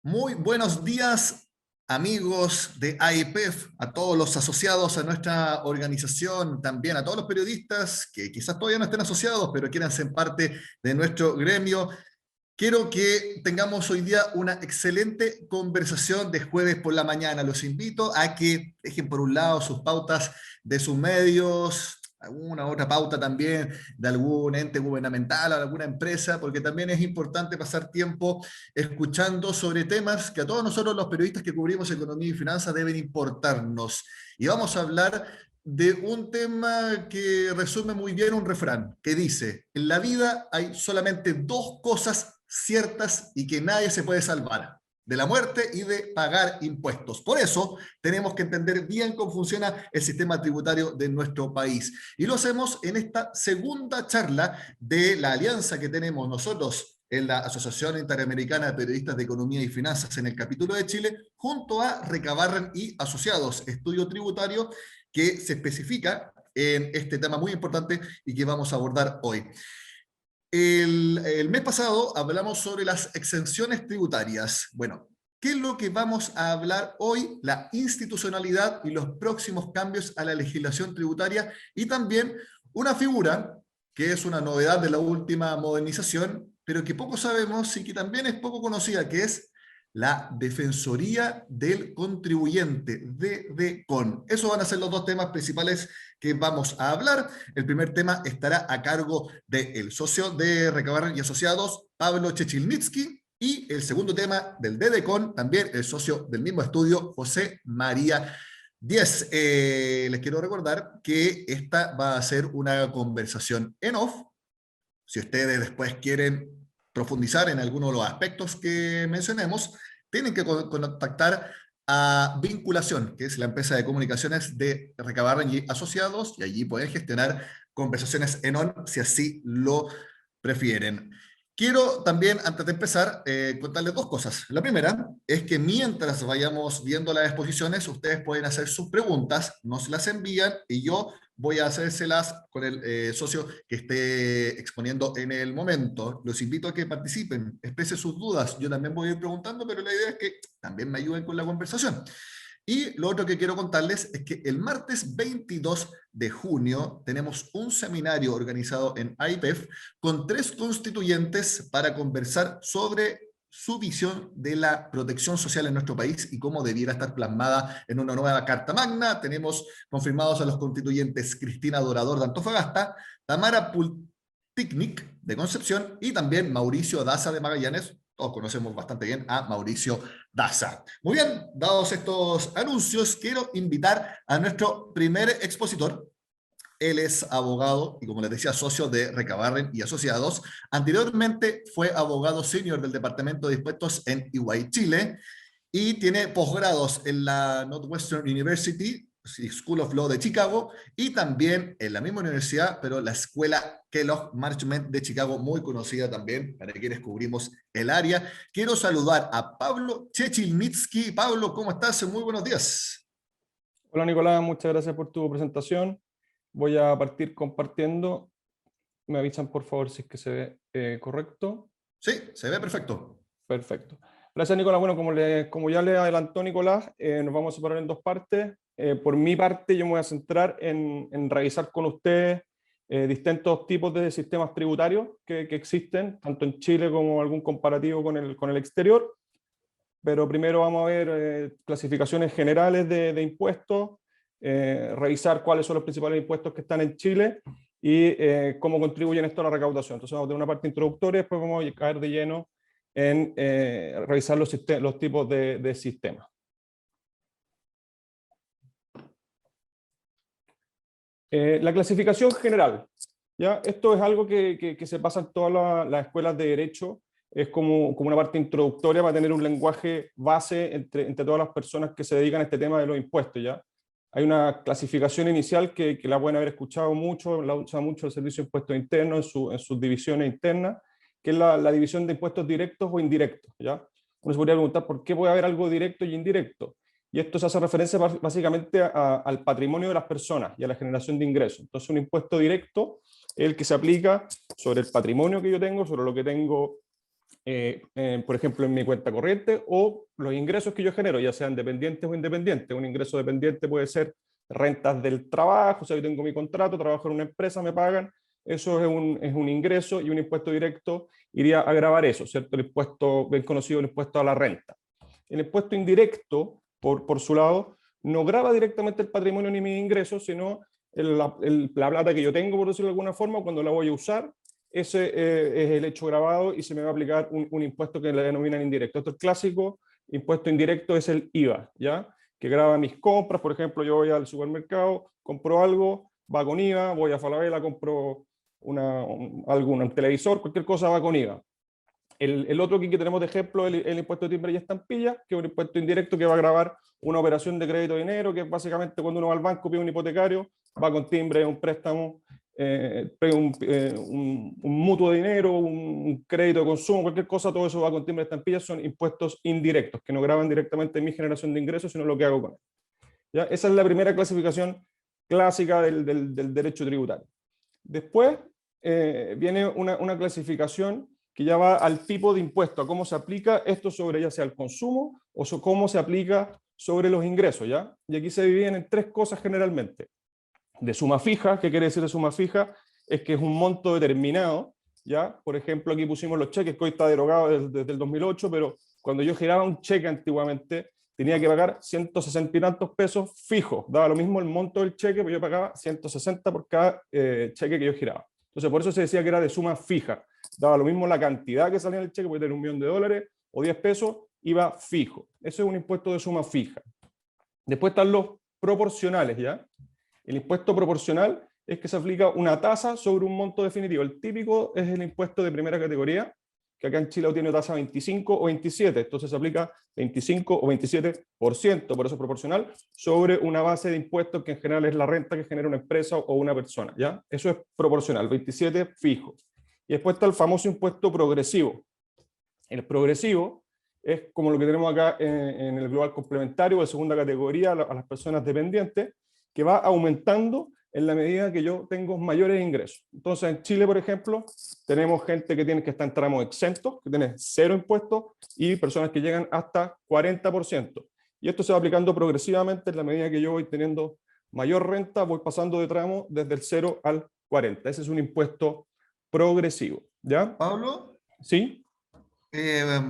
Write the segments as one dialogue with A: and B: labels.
A: Muy buenos días, amigos de AIPEF, a todos los asociados a nuestra organización, también a todos los periodistas que quizás todavía no estén asociados, pero quieran ser parte de nuestro gremio. Quiero que tengamos hoy día una excelente conversación de jueves por la mañana. Los invito a que dejen por un lado sus pautas de sus medios, alguna otra pauta también de algún ente gubernamental o alguna empresa, porque también es importante pasar tiempo escuchando sobre temas que a todos nosotros los periodistas que cubrimos economía y finanzas deben importarnos. Y vamos a hablar de un tema que resume muy bien un refrán que dice: en la vida hay solamente dos cosas ciertas y que nadie se puede salvar: de la muerte y de pagar impuestos. Por eso tenemos que entender bien cómo funciona el sistema tributario de nuestro país. Y lo hacemos en esta segunda charla de la alianza que tenemos nosotros en la Asociación Interamericana de Periodistas de Economía y Finanzas en el capítulo de Chile, junto a Recabarren y Asociados, estudio tributario que se especifica en este tema muy importante y que vamos a abordar hoy. El mes pasado hablamos sobre las exenciones tributarias. Bueno, ¿qué es lo que vamos a hablar hoy? La institucionalidad y los próximos cambios a la legislación tributaria, y también una figura que es una novedad de la última modernización, pero que poco sabemos y que también es poco conocida, que es la Defensoría del Contribuyente, DDCON. Esos van a ser los dos temas principales que vamos a hablar. El primer tema estará a cargo del socio de Recabarren y Asociados, Pablo Chechilnitsky, y el segundo tema del DDCON, también el socio del mismo estudio, José María Díez. Les quiero recordar que esta va a ser una conversación en off. Si ustedes después quieren profundizar en alguno de los aspectos que mencionemos, tienen que contactar a Vinculación, que es la empresa de comunicaciones de Recabarren y Asociados, y allí pueden gestionar conversaciones en on si así lo prefieren. Quiero también, antes de empezar, contarles dos cosas. La primera es que mientras vayamos viendo las exposiciones, ustedes pueden hacer sus preguntas, nos las envían y yo voy a hacérselas con el socio que esté exponiendo en el momento. Los invito a que participen, expresen sus dudas. Yo también voy a ir preguntando, pero la idea es que también me ayuden con la conversación. Y lo otro que quiero contarles es que el martes 22 de junio tenemos un seminario organizado en AIPEF con 3 constituyentes para conversar sobre su visión de la protección social en nuestro país y cómo debiera estar plasmada en una nueva Carta Magna. Tenemos confirmados a los constituyentes Cristina Dorador de Antofagasta, Tamara Pulticnic de Concepción y también Mauricio Daza de Magallanes. Todos conocemos bastante bien a Mauricio Daza. Muy bien, dados estos anuncios, quiero invitar a nuestro primer expositor. Él es abogado y, como les decía, socio de Recabarren y Asociados. Anteriormente fue abogado senior del Departamento de Impuestos en EY Chile y tiene posgrados en la Northwestern University, School of Law de Chicago, y también en la misma universidad, pero la Escuela Kellogg Management de Chicago, muy conocida también para quienes cubrimos el área. Quiero saludar a Pablo Chechilnitsky. Pablo, ¿cómo estás? Muy buenos días.
B: Hola Nicolás, muchas gracias por tu presentación. Voy a partir compartiendo. Me avisan por favor si es que se ve correcto.
A: Sí, se ve perfecto.
B: Perfecto. Gracias Nicolás. Bueno, como ya le adelantó Nicolás, nos vamos a separar en dos partes. Por mi parte yo me voy a centrar en revisar con ustedes distintos tipos de sistemas tributarios que existen, tanto en Chile como algún comparativo con el exterior. Pero primero vamos a ver clasificaciones generales de impuestos, revisar cuáles son los principales impuestos que están en Chile y cómo contribuyen esto a la recaudación. Entonces vamos a tener una parte introductoria, después vamos a caer de lleno en revisar los tipos de sistemas. La clasificación general. ¿Ya? Esto es algo que se pasa en todas las escuelas de Derecho. Es como una parte introductoria para tener un lenguaje base entre todas las personas que se dedican a este tema de los impuestos. ¿Ya? Hay una clasificación inicial que la pueden haber escuchado mucho, la usa mucho el Servicio de Impuestos Internos en sus divisiones internas, que es la división de impuestos directos o indirectos. ¿Ya? Uno se podría preguntar por qué puede haber algo directo y indirecto. Y esto se hace referencia básicamente al patrimonio de las personas y a la generación de ingresos. Entonces un impuesto directo es el que se aplica sobre el patrimonio que yo tengo, sobre lo que tengo por ejemplo, en mi cuenta corriente, o los ingresos que yo genero, ya sean dependientes o independientes. Un ingreso dependiente puede ser rentas del trabajo, o sea, yo tengo mi contrato, trabajo en una empresa, me pagan, eso es un ingreso, y un impuesto directo iría a gravar eso, ¿cierto? El impuesto, bien conocido, el impuesto a la renta. El impuesto indirecto, por su lado, no grava directamente el patrimonio ni mis ingresos, sino la plata que yo tengo, por decirlo de alguna forma, cuando la voy a usar, ese es el hecho grabado y se me va a aplicar un impuesto que le denominan indirecto. Esto es clásico, impuesto indirecto es el IVA, ¿ya? Que graba mis compras. Por ejemplo, yo voy al supermercado, compro algo, va con IVA, voy a Falabella, compro un televisor, cualquier cosa va con IVA. El otro que tenemos de ejemplo es el impuesto de timbre y estampilla, que es un impuesto indirecto que va a gravar una operación de crédito de dinero, que es básicamente cuando uno va al banco, pide un hipotecario, va con timbre, un préstamo, un mutuo de dinero, un crédito de consumo, cualquier cosa, todo eso va con timbre y estampilla, son impuestos indirectos, que no graban directamente en mi generación de ingresos, sino lo que hago con él. ¿Ya? Esa es la primera clasificación clásica del derecho tributario. Después viene una clasificación que ya va al tipo de impuesto, a cómo se aplica esto sobre ya sea el consumo o cómo se aplica sobre los ingresos, ¿ya? Y aquí se dividen en tres cosas generalmente. De suma fija. ¿Qué quiere decir de suma fija? Es que es un monto determinado, ¿ya? Por ejemplo, aquí pusimos los cheques, que hoy está derogado desde el 2008, pero cuando yo giraba un cheque antiguamente, tenía que pagar 160 y tantos pesos fijos. Daba lo mismo el monto del cheque, pero yo pagaba 160 por cada cheque que yo giraba. Entonces, por eso se decía que era de suma fija. Daba lo mismo la cantidad que salía en el cheque, puede tener $1.000.000 o 10 pesos, iba fijo. Eso es un impuesto de suma fija. Después están los proporcionales, ¿ya? El impuesto proporcional es que se aplica una tasa sobre un monto definitivo. El típico es el impuesto de primera categoría, que acá en Chile tiene tasa 25 o 27, entonces se aplica 25 o 27%, por eso es proporcional, sobre una base de impuestos que en general es la renta que genera una empresa o una persona, ¿ya? Eso es proporcional, 27 fijo. Y después está el famoso impuesto progresivo. El progresivo es como lo que tenemos acá en el global complementario de segunda categoría a las personas dependientes, que va aumentando en la medida que yo tengo mayores ingresos. Entonces, en Chile, por ejemplo, tenemos gente que está en tramos exentos, que tiene 0 impuestos, y personas que llegan hasta 40%. Y esto se va aplicando progresivamente en la medida que yo voy teniendo mayor renta, voy pasando de tramo desde el 0 al 40. Ese es un impuesto progresivo, ¿ya?
A: Pablo,
B: ¿Sí?
A: eh,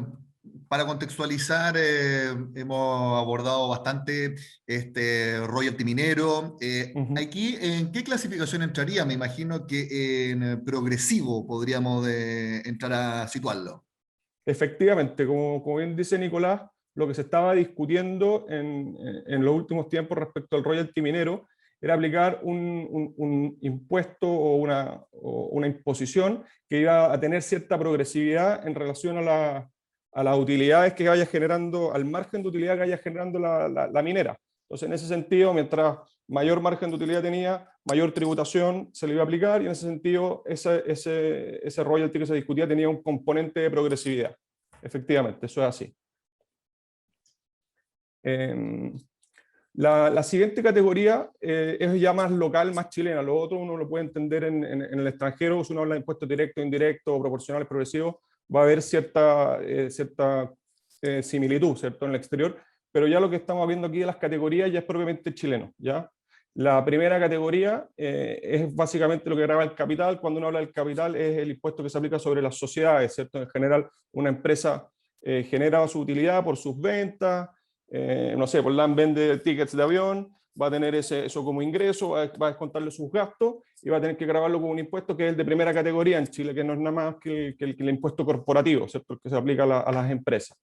A: para contextualizar, hemos abordado bastante este royalty minero.
B: Ujú.
A: Aquí, ¿en qué clasificación entraría? Me imagino que en progresivo podríamos entrar a situarlo.
B: Efectivamente, como bien dice Nicolás, lo que se estaba discutiendo en los últimos tiempos respecto al royalty minero era aplicar un impuesto o una imposición que iba a tener cierta progresividad en relación a las utilidades que vaya generando, al margen de utilidad que vaya generando la minera. Entonces, en ese sentido, mientras mayor margen de utilidad tenía, mayor tributación se le iba a aplicar, y en ese sentido ese royalty que se discutía tenía un componente de progresividad. Efectivamente, eso es así. La siguiente categoría es ya más local, más chilena. Lo otro uno lo puede entender en el extranjero. Si uno habla de impuestos directos, indirectos, proporcionales, progresivos, va a haber cierta similitud, ¿cierto?, en el exterior. Pero ya lo que estamos viendo aquí de las categorías ya es propiamente chileno, ¿ya? La primera categoría es básicamente lo que grava el capital. Cuando uno habla del capital, es el impuesto que se aplica sobre las sociedades, ¿cierto? En general, una empresa genera su utilidad por sus ventas, no sé, por LAN vende tickets de avión, va a tener eso como ingreso, va a descontarle sus gastos y va a tener que grabarlo con un impuesto que es el de primera categoría en Chile, que no es nada más que el impuesto corporativo, ¿cierto?, el que se aplica a las empresas.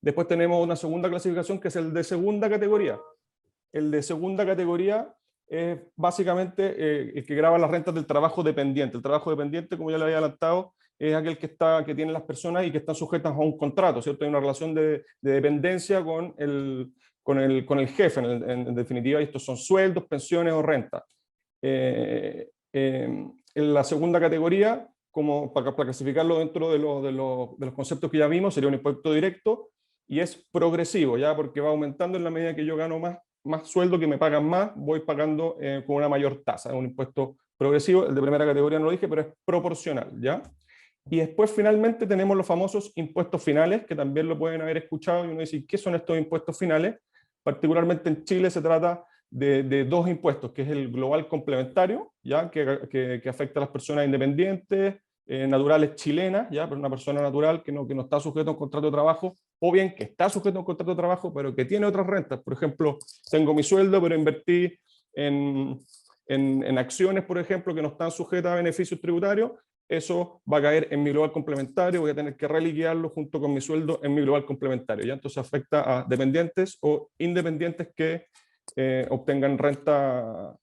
B: Después tenemos una segunda clasificación que es el de segunda categoría. El de segunda categoría es básicamente el que grava las rentas del trabajo dependiente. El trabajo dependiente, como ya le había adelantado, es aquel que tienen las personas y que están sujetas a un contrato, ¿cierto? Hay una relación de dependencia con el jefe, en definitiva, y estos son sueldos, pensiones o rentas. En la segunda categoría, como para clasificarlo dentro de los conceptos que ya vimos, sería un impuesto directo, y es progresivo, ya, porque va aumentando en la medida que yo gano más sueldo, que me pagan más, voy pagando con una mayor tasa. Es un impuesto progresivo. El de primera categoría no lo dije, pero es proporcional, ¿ya? Y después finalmente tenemos los famosos impuestos finales, que también lo pueden haber escuchado, y uno dice, ¿qué son estos impuestos finales? Particularmente en Chile se trata de dos impuestos, que es el global complementario, ¿ya? Que afecta a las personas independientes, naturales chilenas, ¿ya? Pero una persona natural que no está sujeto a un contrato de trabajo, o bien que está sujeto a un contrato de trabajo, pero que tiene otras rentas. Por ejemplo, tengo mi sueldo, pero invertí en acciones, por ejemplo, que no están sujetas a beneficios tributarios. Eso va a caer en mi global complementario, voy a tener que reliquidarlo junto con mi sueldo en mi global complementario, ¿ya? Entonces afecta a dependientes o independientes que obtengan rentas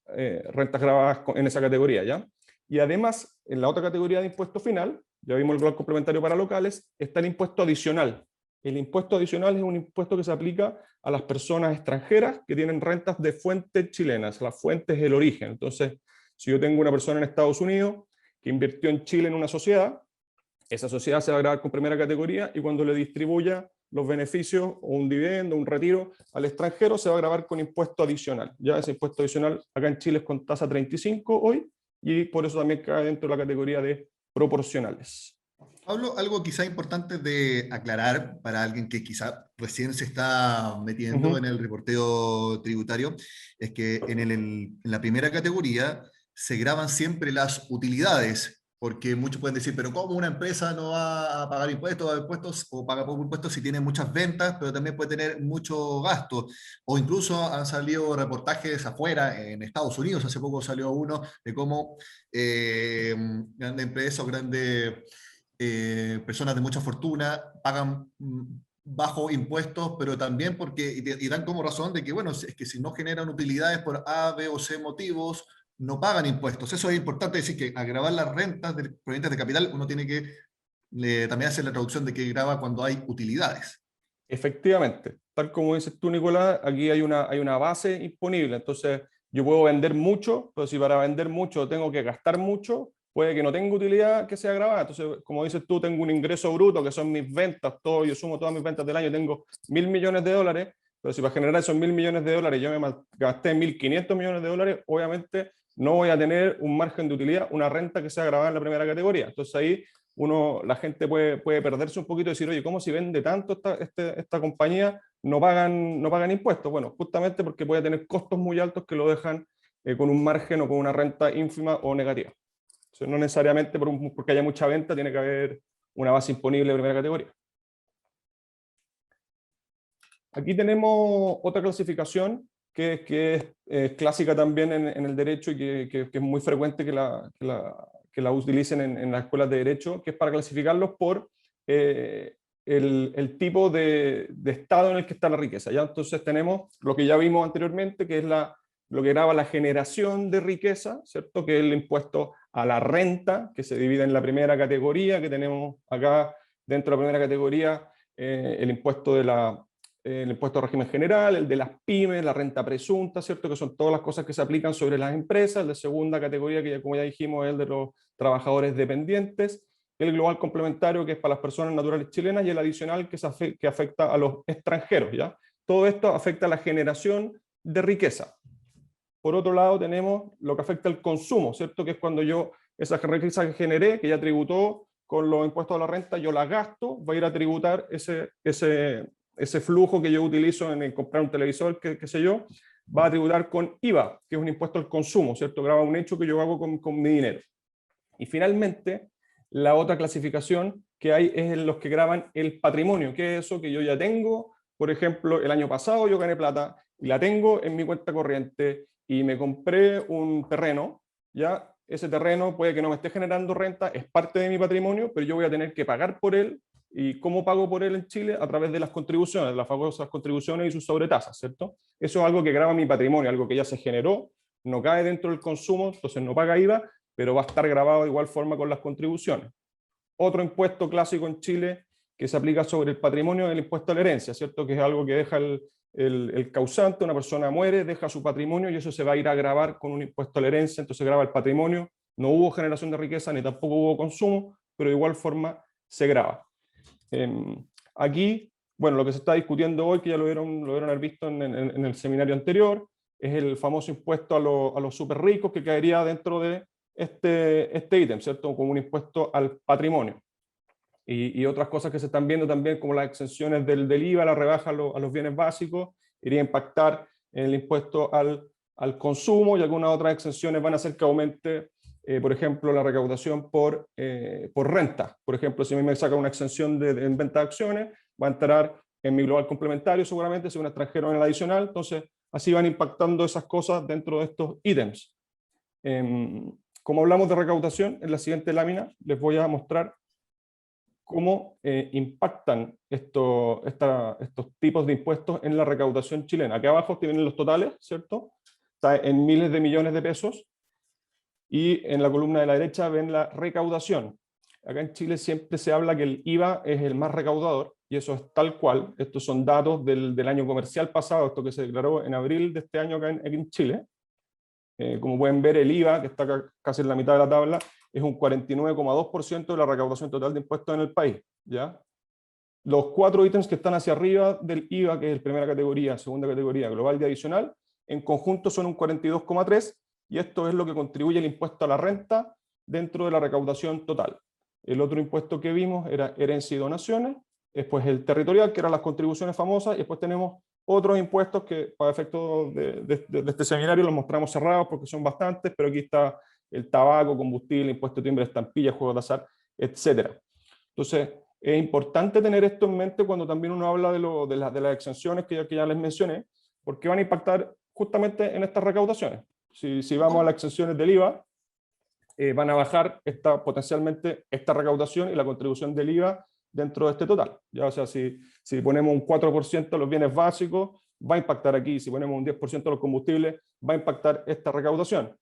B: grabadas en esa categoría, ¿ya? Y además, en la otra categoría de impuesto final, ya vimos el global complementario para locales, está el impuesto adicional. El impuesto adicional es un impuesto que se aplica a las personas extranjeras que tienen rentas de fuentes chilenas. La fuente es el origen. Entonces, si yo tengo una persona en Estados Unidos que invirtió en Chile en una sociedad, esa sociedad se va a grabar con primera categoría y cuando le distribuya los beneficios o un dividendo, un retiro al extranjero, se va a grabar con impuesto adicional. Ya ese impuesto adicional acá en Chile es con tasa 35 hoy y por eso también cae dentro de la categoría de proporcionales.
A: Pablo, algo quizá importante de aclarar para alguien que quizá recién se está metiendo en el reporteo tributario, es que en la primera categoría se graban siempre las utilidades, porque muchos pueden decir, pero ¿cómo una empresa no va a pagar impuestos o paga poco impuestos si tiene muchas ventas, pero también puede tener mucho gasto? O incluso han salido reportajes afuera, en Estados Unidos, hace poco salió uno de cómo grandes empresas o grandes personas de mucha fortuna pagan bajo impuestos, pero también porque, y dan como razón de que, bueno, es que si no generan utilidades por A, B o C motivos, no pagan impuestos. Eso es importante decir que al grabar las rentas provenientes de capital, uno tiene que también hacer la traducción de que graba cuando hay utilidades.
B: Efectivamente, tal como dices tú, Nicolás, aquí hay una base imponible, entonces yo puedo vender mucho, pero si para vender mucho tengo que gastar mucho, puede que no tenga utilidad que sea grabada. Entonces, como dices tú, tengo un ingreso bruto, que son mis ventas, todo, yo sumo todas mis ventas del año, tengo 1.000 millones de dólares, pero si para generar esos 1.000 millones de dólares yo me gasté 1.500 millones de dólares, obviamente no voy a tener un margen de utilidad, una renta que sea grabada en la primera categoría. Entonces ahí la gente puede perderse un poquito y decir, oye, ¿cómo si vende tanto esta compañía no pagan impuestos? Bueno, justamente porque puede tener costos muy altos que lo dejan con un margen o con una renta ínfima o negativa. Entonces, no necesariamente porque haya mucha venta tiene que haber una base imponible de primera categoría. Aquí tenemos otra clasificación que es clásica también en el derecho y que es muy frecuente que la utilicen en las escuelas de derecho, que es para clasificarlos por el tipo de estado en el que está la riqueza. ¿Ya? Entonces tenemos lo que ya vimos anteriormente, que es lo que graba la generación de riqueza, ¿cierto? Que es el impuesto a la renta, que se divide en la primera categoría, que tenemos acá dentro de la primera categoría, el impuesto el impuesto de régimen general, el de las pymes, la renta presunta, ¿cierto? Que son todas las cosas que se aplican sobre las empresas. El de segunda categoría, que como ya dijimos, es el de los trabajadores dependientes. El global complementario, que es para las personas naturales chilenas, y el adicional, que afecta a los extranjeros, ¿ya? Todo esto afecta a la generación de riqueza. Por otro lado, tenemos lo que afecta al consumo, ¿cierto? Que es cuando yo esa riqueza que generé, que ya tributó con los impuestos a la renta, yo la gasto, va a ir a tributar ese flujo que yo utilizo en comprar un televisor, qué sé yo, va a tributar con IVA, que es un impuesto al consumo, ¿cierto? Graba un hecho que yo hago con mi dinero. Y finalmente, la otra clasificación que hay es en los que graban el patrimonio, que es eso que yo ya tengo. Por ejemplo, el año pasado yo gané plata y la tengo en mi cuenta corriente y me compré un terreno, ya ese terreno puede que no me esté generando renta, es parte de mi patrimonio, pero yo voy a tener que pagar por él. ¿Y cómo pago por él en Chile? A través de las contribuciones, las famosas contribuciones y sus sobretasas, ¿cierto? Eso es algo que grava mi patrimonio, algo que ya se generó, no cae dentro del consumo, entonces no paga IVA, pero va a estar grabado de igual forma con las contribuciones. Otro impuesto clásico en Chile que se aplica sobre el patrimonio es el impuesto a la herencia, ¿cierto? Que es algo que deja el causante, una persona muere, deja su patrimonio y eso se va a ir a grabar con un impuesto a la herencia, entonces graba el patrimonio, no hubo generación de riqueza ni tampoco hubo consumo, pero de igual forma se graba. Aquí, bueno, lo que se está discutiendo hoy, que ya lo vieron haber visto en el seminario anterior, es el famoso impuesto a los súper ricos que caería dentro de este ítem, ¿cierto? Como un impuesto al patrimonio. y otras cosas que se están viendo también, como las exenciones del IVA, la rebaja a los bienes básicos, iría a impactar en el impuesto al consumo, y algunas otras exenciones van a hacer que aumente, por ejemplo, la recaudación por renta. Por ejemplo, si a mí me saca una exención en venta de acciones, va a entrar en mi global complementario seguramente, si un extranjero en el adicional, entonces así van impactando esas cosas dentro de estos ítems. Como hablamos de recaudación, en la siguiente lámina les voy a mostrar cómo impactan estos tipos de impuestos en la recaudación chilena. Aquí abajo tienen los totales, ¿cierto? Está en miles de millones de pesos, y en la columna de la derecha ven la recaudación. Acá en Chile siempre se habla que el IVA es el más recaudador, y eso es tal cual. Estos son datos del año comercial pasado, esto que se declaró en abril de este año acá en Chile. Como pueden ver, el IVA, que está acá casi en la mitad de la tabla, es un 49,2% de la recaudación total de impuestos en el país, ¿ya? Los 4 ítems que están hacia arriba del IVA, que es primera categoría, segunda categoría, global y adicional, en conjunto son un 42,3%, y esto es lo que contribuye el impuesto a la renta dentro de la recaudación total. El otro impuesto que vimos era herencia y donaciones, después el territorial, que eran las contribuciones famosas, y después tenemos otros impuestos que para efectos de este seminario los mostramos cerrados porque son bastantes, pero aquí está el tabaco, combustible, impuesto de timbre, estampillas, juegos de azar, etc. Entonces, es importante tener esto en mente cuando también uno habla de las exenciones que ya les mencioné, porque van a impactar justamente en estas recaudaciones. Si vamos a las exenciones del IVA, van a bajar potencialmente esta recaudación y la contribución del IVA dentro de este total. ¿Ya? O sea, si ponemos un 4% de los bienes básicos, va a impactar aquí. Si ponemos un 10% de los combustibles, va a impactar esta recaudación.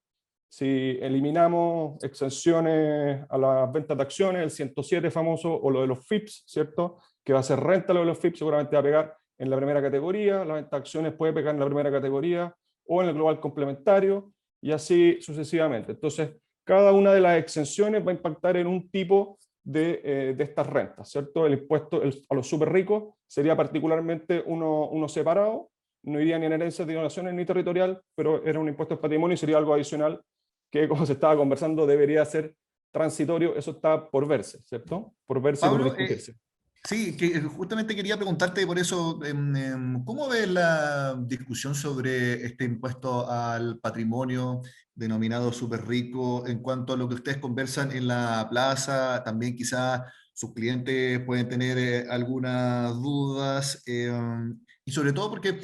B: Si eliminamos exenciones a las ventas de acciones, el 107 famoso, o lo de los FIPS, ¿cierto? Que va a ser renta lo de los FIPS, seguramente va a pegar en la primera categoría, la venta de acciones puede pegar en la primera categoría, o en el global complementario, y así sucesivamente. Entonces, cada una de las exenciones va a impactar en un tipo de estas rentas, ¿cierto? El impuesto a los súper ricos sería particularmente uno separado, no iría ni en herencias, ni donaciones, ni territorial, pero era un impuesto al patrimonio y sería algo adicional que, como se estaba conversando, debería ser transitorio. Eso está por verse, ¿cierto? Por verse y por
A: Pablo,
B: discutirse.
A: sí, que justamente quería preguntarte por eso, ¿cómo ves la discusión sobre este impuesto al patrimonio denominado súper rico en cuanto a lo que ustedes conversan en la plaza? También quizás sus clientes pueden tener algunas dudas, y sobre todo porque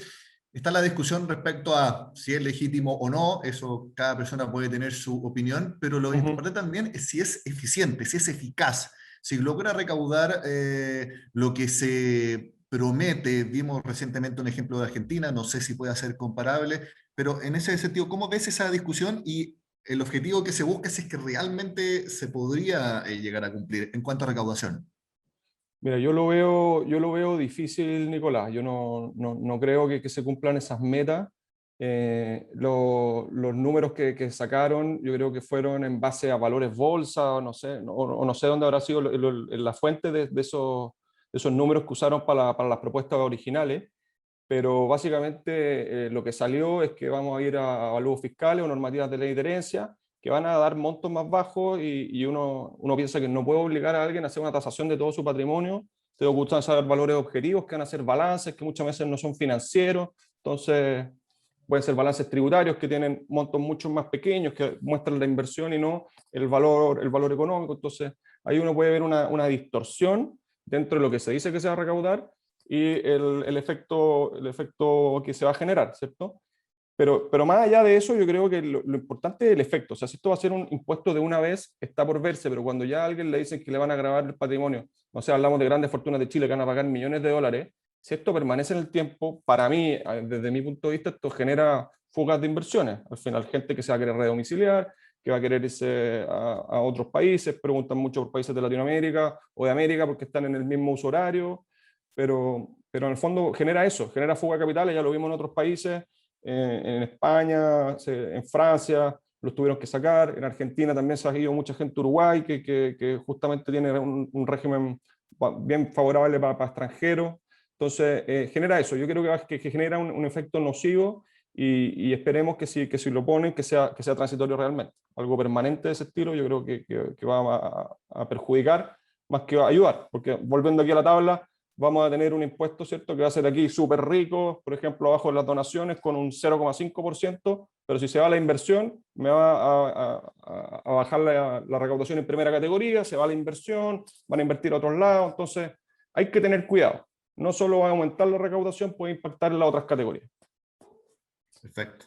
A: está la discusión respecto a si es legítimo o no, eso cada persona puede tener su opinión, pero lo
B: Ujú.
A: importante también es si es eficiente, si es eficaz, si logra recaudar lo que se promete. Vimos recientemente un ejemplo de Argentina, no sé si puede ser comparable, pero en ese sentido, ¿cómo ves esa discusión y el objetivo que se busca si es que realmente se podría llegar a cumplir en cuanto a recaudación?
B: Mira, yo lo veo difícil, Nicolás. Yo no creo que se cumplan esas metas. Los números que sacaron, yo creo que fueron en base a valores bolsa, o no sé, o no sé dónde habrá sido la fuente de esos números que usaron para las propuestas originales, pero básicamente lo que salió es que vamos a ir a avalúos fiscales o normativas de ley de herencia que van a dar montos más bajos, y uno piensa que no puede obligar a alguien a hacer una tasación de todo su patrimonio. Te gustan saber valores objetivos, que van a ser balances que muchas veces no son financieros. Entonces pueden ser balances tributarios que tienen montos mucho más pequeños, que muestran la inversión y no el valor económico. Entonces ahí uno puede ver una distorsión dentro de lo que se dice que se va a recaudar y el efecto que se va a generar, ¿cierto? Pero más allá de eso, yo creo que lo importante es el efecto. O sea, si esto va a ser un impuesto de una vez, está por verse, pero cuando ya a alguien le dicen que le van a gravar el patrimonio, no sé, hablamos de grandes fortunas de Chile que van a pagar millones de dólares, si esto permanece en el tiempo, para mí, desde mi punto de vista, esto genera fugas de inversiones. Al final, gente que se va a querer redomiciliar, que va a querer irse a otros países, preguntan mucho por países de Latinoamérica o de América porque están en el mismo uso horario, pero en el fondo genera eso, genera fuga de capitales, ya lo vimos en otros países, en España, en Francia, los tuvieron que sacar, en Argentina también se ha ido mucha gente a Uruguay, que justamente tiene un régimen bien favorable para extranjeros. Entonces, genera eso, yo creo que genera un efecto nocivo, y esperemos que si lo ponen, que sea transitorio realmente. Algo permanente de ese estilo, yo creo que va a perjudicar, más que ayudar, porque volviendo aquí a la tabla, vamos a tener un impuesto, ¿cierto?, que va a ser aquí súper rico, por ejemplo, abajo de las donaciones con un 0,5%, pero si se va a la inversión, me va a bajar la recaudación en primera categoría, se va a la inversión, van a invertir a otros lados, entonces hay que tener cuidado. No solo va a aumentar la recaudación, puede impactar en las otras categorías.
A: Perfecto.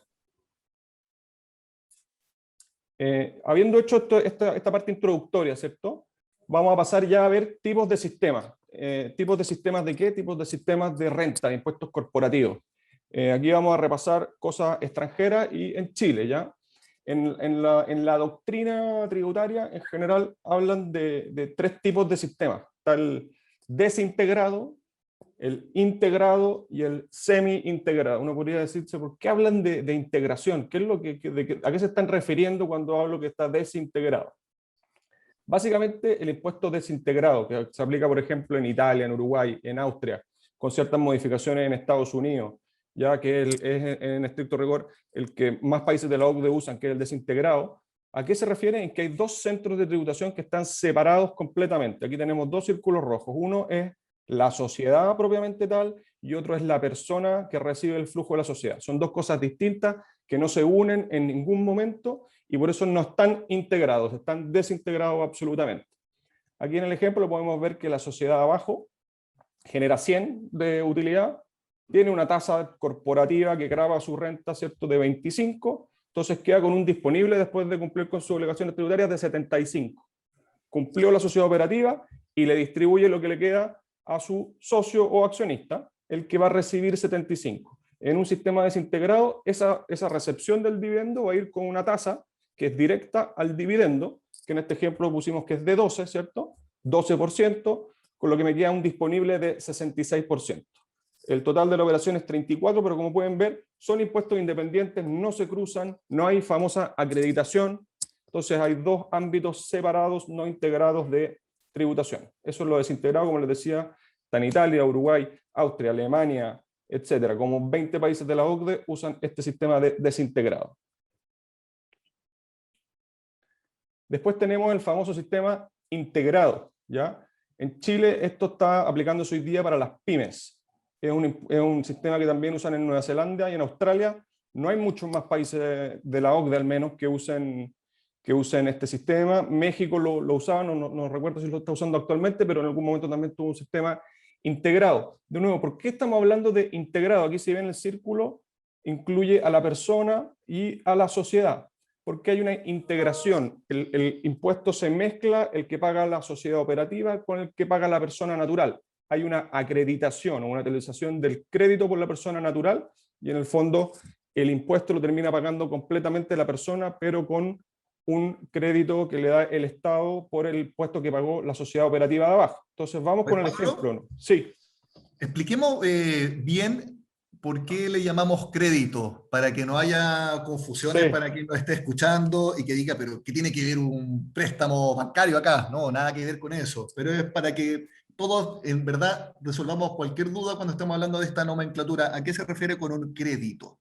B: Habiendo hecho esta parte introductoria, ¿cierto? Vamos a pasar ya a ver tipos de sistemas. ¿Tipos de sistemas de qué? Tipos de sistemas de renta, de impuestos corporativos. Aquí vamos a repasar cosas extranjeras y en Chile, ¿ya? En la doctrina tributaria, en general, hablan de tres tipos de sistemas. Está el desintegrado, el integrado y el semi-integrado. Uno podría decirse, ¿por qué hablan de integración? ¿Qué es lo ¿a qué se están refiriendo cuando hablo que está desintegrado? Básicamente el impuesto desintegrado, que se aplica, por ejemplo, en Italia, en Uruguay, en Austria, con ciertas modificaciones en Estados Unidos, ya que es en estricto rigor el que más países de la OCDE usan, que es el desintegrado. ¿A qué se refiere? En que hay dos centros de tributación que están separados completamente. Aquí tenemos dos círculos rojos. Uno es la sociedad propiamente tal y otro es la persona que recibe el flujo de la sociedad. Son dos cosas distintas que no se unen en ningún momento y por eso no están integrados, están desintegrados absolutamente. Aquí en el ejemplo podemos ver que la sociedad de abajo genera 100 de utilidad, tiene una tasa corporativa que grava su renta, ¿cierto?, de 25, entonces queda con un disponible después de cumplir con sus obligaciones tributarias de 75. Cumplió la sociedad operativa y le distribuye lo que le queda a su socio o accionista, el que va a recibir 75. En un sistema desintegrado, esa recepción del dividendo va a ir con una tasa que es directa al dividendo, que en este ejemplo pusimos que es de 12, ¿cierto? 12%, con lo que me queda un disponible de 66%. El total de la operación es 34, pero como pueden ver, son impuestos independientes, no se cruzan, no hay famosa acreditación, entonces hay dos ámbitos separados, no integrados de tributación. Eso es lo desintegrado, como les decía, está en Italia, Uruguay, Austria, Alemania, etcétera. Como 20 países de la OCDE usan este sistema de desintegrado. Después tenemos el famoso sistema integrado, ¿ya? En Chile esto está aplicándose hoy día para las pymes. Es un sistema que también usan en Nueva Zelanda y en Australia. No hay muchos más países de la OCDE al menos que usen este sistema. México lo usaba, no recuerdo si lo está usando actualmente, pero en algún momento también tuvo un sistema integrado. De nuevo, ¿por qué estamos hablando de integrado? Aquí si ven el círculo, incluye a la persona y a la sociedad. Porque hay una integración. El impuesto se mezcla, el que paga la sociedad operativa con el que paga la persona natural. Hay una acreditación o una utilización del crédito por la persona natural y en el fondo el impuesto lo termina pagando completamente la persona, pero con un crédito que le da el Estado por el impuesto que pagó la sociedad operativa de abajo. Entonces vamos con el ejemplo, ¿no? Sí.
A: Expliquemos bien por qué le llamamos crédito, para que no haya confusiones
B: Sí.
A: para quien nos esté escuchando y que diga, pero ¿qué tiene que ver un préstamo bancario acá? No, nada que ver con eso, pero es para que todos en verdad resolvamos cualquier duda cuando estamos hablando de esta nomenclatura. ¿A qué se refiere con un crédito?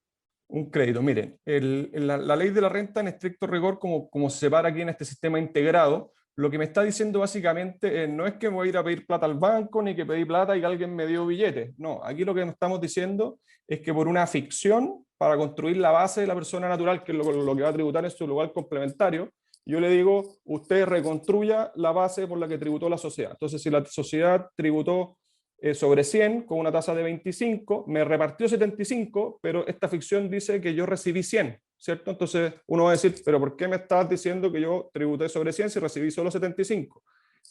B: Un crédito, miren, la ley de la renta en estricto rigor, como se separa aquí en este sistema integrado, lo que me está diciendo básicamente no es que me voy a ir a pedir plata al banco, ni que pedí plata y que alguien me dio billetes. No, aquí lo que nos estamos diciendo es que por una ficción, para construir la base de la persona natural, que es lo que va a tributar en su lugar complementario, yo le digo, usted reconstruya la base por la que tributó la sociedad. Entonces, si la sociedad tributó sobre 100 con una tasa de 25, me repartió 75, pero esta ficción dice que yo recibí 100, ¿cierto? Entonces uno va a decir, pero ¿por qué me estás diciendo que yo tributé sobre 100 si recibí solo 75?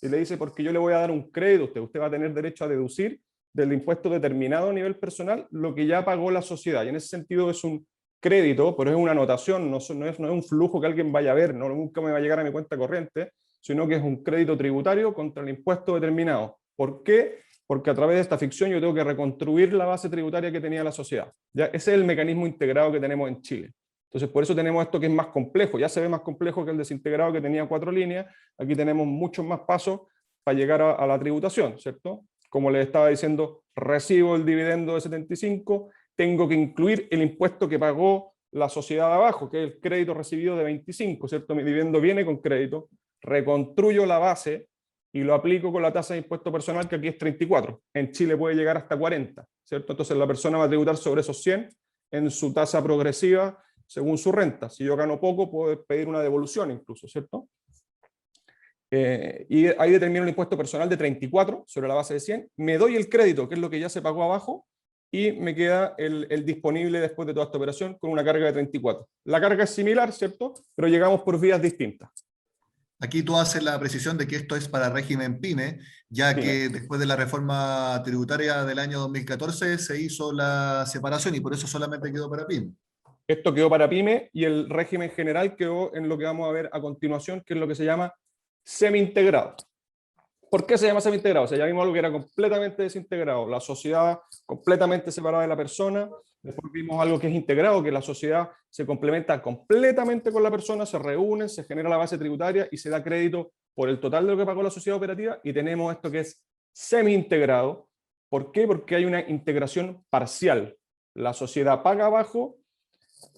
B: Y le dice, porque yo le voy a dar un crédito a usted, usted va a tener derecho a deducir del impuesto determinado a nivel personal lo que ya pagó la sociedad, y en ese sentido es un crédito, pero es una anotación, no es un flujo que alguien vaya a ver, no, nunca me va a llegar a mi cuenta corriente, sino que es un crédito tributario contra el impuesto determinado. ¿Por qué? Porque a través de esta ficción yo tengo que reconstruir la base tributaria que tenía la sociedad. ¿Ya? Ese es el mecanismo integrado que tenemos en Chile. Entonces, por eso tenemos esto que es más complejo. Ya se ve más complejo que el desintegrado que tenía 4 líneas. Aquí tenemos muchos más pasos para llegar a la tributación, ¿cierto? Como les estaba diciendo, recibo el dividendo de 75, tengo que incluir el impuesto que pagó la sociedad de abajo, que es el crédito recibido de 25, ¿cierto? Mi dividendo viene con crédito, reconstruyo la base, y lo aplico con la tasa de impuesto personal, que aquí es 34. En Chile puede llegar hasta 40, ¿cierto? Entonces la persona va a tributar sobre esos 100 en su tasa progresiva según su renta. Si yo gano poco, puedo pedir una devolución incluso, ¿cierto? Y ahí determino el impuesto personal de 34 sobre la base de 100. Me doy el crédito, que es lo que ya se pagó abajo, y me queda el disponible después de toda esta operación con una carga de 34. La carga es similar, ¿cierto? Pero llegamos por vías distintas.
A: Aquí tú haces la precisión de que esto es para régimen PYME, ya
B: Pyme.
A: que después de la reforma tributaria del año 2014 se hizo la separación y por eso solamente quedó para PYME.
B: Esto quedó para PYME y el régimen general quedó en lo que vamos a ver a continuación, que es lo que se llama semi-integrado. ¿Por qué se llama semi-integrado? O sea, ya vimos algo que era completamente desintegrado, la sociedad completamente separada de la persona. Después vimos algo que es integrado, que la sociedad se complementa completamente con la persona, se reúnen, se genera la base tributaria y se da crédito por el total de lo que pagó la sociedad operativa. Y tenemos esto que es semi-integrado. ¿Por qué? Porque hay una integración parcial. La sociedad paga abajo,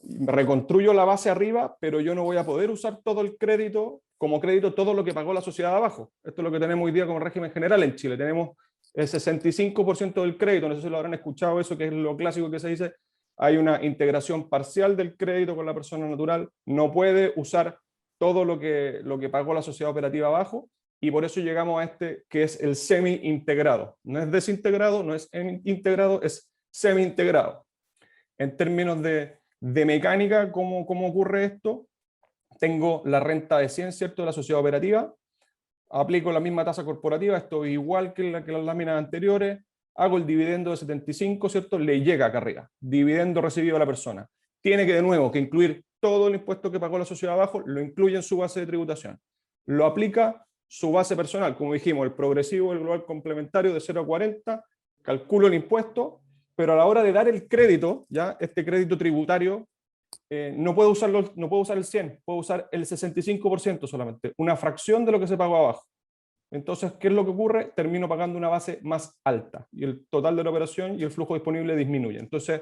B: reconstruyo la base arriba, pero yo no voy a poder usar todo el crédito, como crédito, todo lo que pagó la sociedad abajo. Esto es lo que tenemos hoy día como régimen general en Chile. Tenemos el 65% del crédito, no sé si lo habrán escuchado eso, que es lo clásico que se dice, hay una integración parcial del crédito con la persona natural, no puede usar todo lo que pagó la sociedad operativa abajo, y por eso llegamos a este que es el semi-integrado. No es desintegrado, no es integrado, es semi-integrado. En términos de mecánica, ¿cómo ocurre esto? Tengo la renta de 100, ¿cierto?, de la sociedad operativa, aplico la misma tasa corporativa, esto es igual que las láminas anteriores, hago el dividendo de 75, ¿cierto?, le llega acá arriba, dividendo recibido a la persona. Tiene que de nuevo que incluir todo el impuesto que pagó la sociedad abajo, lo incluye en su base de tributación. Lo aplica su base personal, como dijimos, el progresivo, el global complementario de 0 a 40, calculo el impuesto, pero a la hora de dar el crédito, ya este crédito tributario, no puedo usar el 100, puedo usar el 65% solamente, una fracción de lo que se pagó abajo. Entonces, ¿qué es lo que ocurre? Termino pagando una base más alta y el total de la operación y el flujo disponible disminuye. Entonces,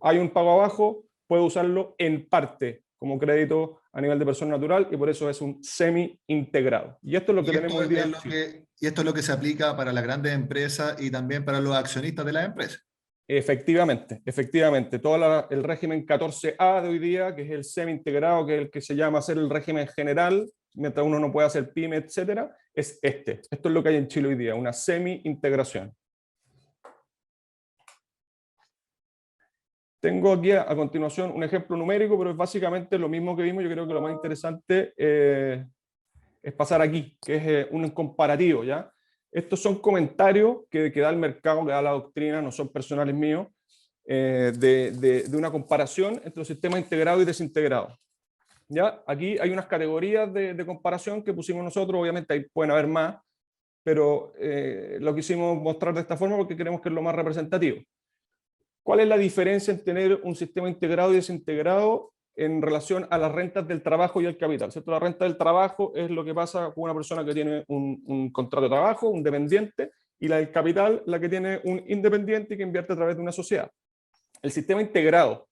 B: hay un pago abajo, puedo usarlo en parte como crédito a nivel de persona natural y por eso es un semi-integrado. Y esto es lo que tenemos hoy día.
A: Y esto es lo que se aplica para las grandes empresas y también para los accionistas de las empresas.
B: Efectivamente, efectivamente. Todo el régimen 14A de hoy día, que es el semi-integrado, que es el que se llama hacer el régimen general, mientras uno no puede hacer PYME, etcétera, es este. Esto es lo que hay en Chile hoy día, una semi-integración. Tengo aquí a continuación un ejemplo numérico, pero es básicamente lo mismo que vimos. Yo creo que lo más interesante es pasar aquí, que es un comparativo, ¿ya? Estos son comentarios que da el mercado, que da la doctrina, no son personales míos, de una comparación entre los sistemas integrados y desintegrados. ¿Ya? Aquí hay unas categorías de comparación que pusimos nosotros, obviamente ahí pueden haber más, pero lo quisimos mostrar de esta forma porque creemos que es lo más representativo. ¿Cuál es la diferencia en tener un sistema integrado y desintegrado en relación a las rentas del trabajo y el capital? ¿Cierto? La renta del trabajo es lo que pasa con una persona que tiene un contrato de trabajo, un dependiente, y la del capital, la que tiene un independiente y que invierte a través de una sociedad. El sistema integrado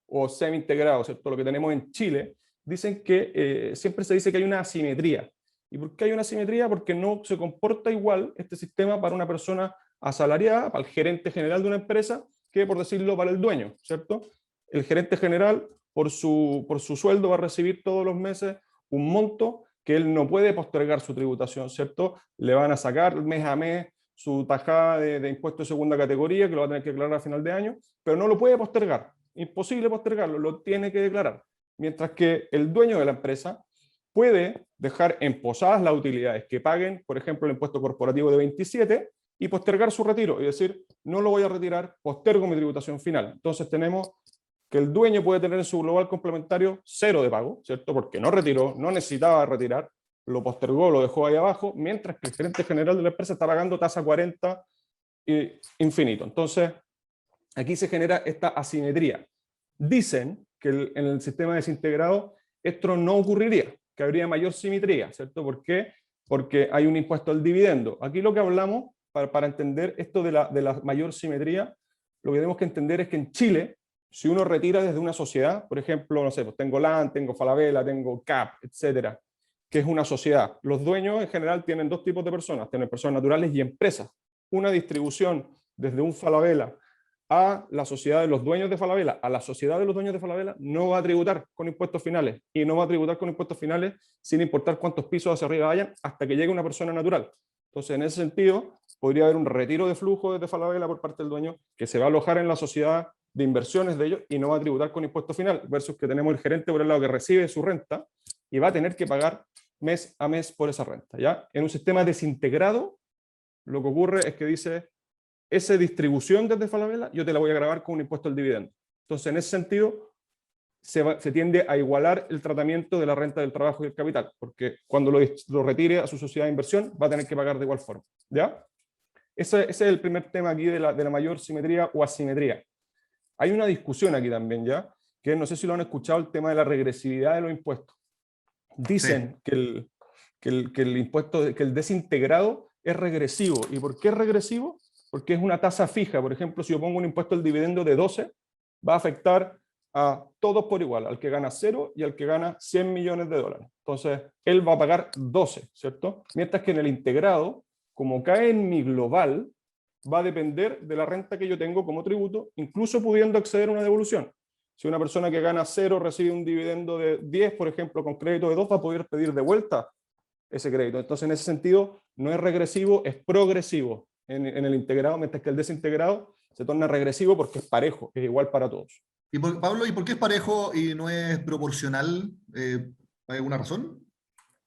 B: o semi-integrado, ¿cierto? Lo que tenemos en Chile, dicen que siempre se dice que hay una asimetría. ¿Y por qué hay una asimetría? Porque no se comporta igual este sistema para una persona asalariada, para el gerente general de una empresa, que por decirlo para el dueño, ¿cierto? El gerente general por su sueldo va a recibir todos los meses un monto que él no puede postergar su tributación, ¿cierto? Le van a sacar mes a mes su tajada de impuesto de segunda categoría, que lo va a tener que declarar a final de año, pero no lo puede postergar, imposible postergarlo, lo tiene que declarar. Mientras que el dueño de la empresa puede dejar emposadas las utilidades que paguen, por ejemplo, el impuesto corporativo de 27, y postergar su retiro, es decir, no lo voy a retirar, postergo mi tributación final. Entonces tenemos que el dueño puede tener en su global complementario 0 de pago, ¿cierto? Porque no retiró, no necesitaba retirar, lo postergó, lo dejó ahí abajo, mientras que el gerente general de la empresa está pagando tasa 40 y infinito. Entonces, aquí se genera esta asimetría. Dicen que en el sistema desintegrado esto no ocurriría, que habría mayor simetría, ¿cierto? ¿Por qué? Porque hay un impuesto al dividendo. Aquí lo que hablamos, para entender esto de la mayor simetría, lo que tenemos que entender es que en Chile, si uno retira desde una sociedad, por ejemplo, no sé, pues tengo LAN, tengo Falabella, tengo CAP, etcétera, que es una sociedad. Los dueños en general tienen dos tipos de personas, tienen personas naturales y empresas. Una distribución desde un Falabella a la sociedad de los dueños de Falabella, a la sociedad de los dueños de Falabella, no va a tributar con impuestos finales, y no va a tributar con impuestos finales sin importar cuántos pisos hacia arriba vayan hasta que llegue una persona natural. Entonces, en ese sentido, podría haber un retiro de flujo desde Falabella por parte del dueño que se va a alojar en la sociedad de inversiones de ellos y no va a tributar con impuesto final, versus que tenemos el gerente por el lado que recibe su renta y va a tener que pagar mes a mes por esa renta. ¿Ya? En un sistema desintegrado, lo que ocurre es que dice, esa distribución desde Falabella yo te la voy a grabar con un impuesto al dividendo. Entonces, en ese sentido, se tiende a igualar el tratamiento de la renta del trabajo y el capital, porque cuando lo retire a su sociedad de inversión va a tener que pagar de igual forma. ¿Ya? Ese es el primer tema aquí de la mayor simetría o asimetría. Hay una discusión aquí también, ¿ya? Que no sé si lo han escuchado, el tema de la regresividad de los impuestos. Dicen
A: Sí.
B: que el impuesto, que el desintegrado es regresivo. ¿Y por qué es regresivo? Porque es una tasa fija. Por ejemplo, si yo pongo un impuesto al dividendo de 12, va a afectar a todos por igual, al que gana 0 y al que gana 100 millones de dólares. Entonces, él va a pagar 12, ¿cierto? Mientras que en el integrado, como cae en mi global, va a depender de la renta que yo tengo como tributo, incluso pudiendo acceder a una devolución. Si una persona que gana 0 recibe un dividendo de 10, por ejemplo, con crédito de 2, va a poder pedir de vuelta ese crédito. Entonces, en ese sentido, no es regresivo, es progresivo en el integrado, mientras que el desintegrado se torna regresivo porque es parejo, es igual para todos.
A: Pablo, ¿y por qué es parejo y no es proporcional? ¿Hay alguna razón?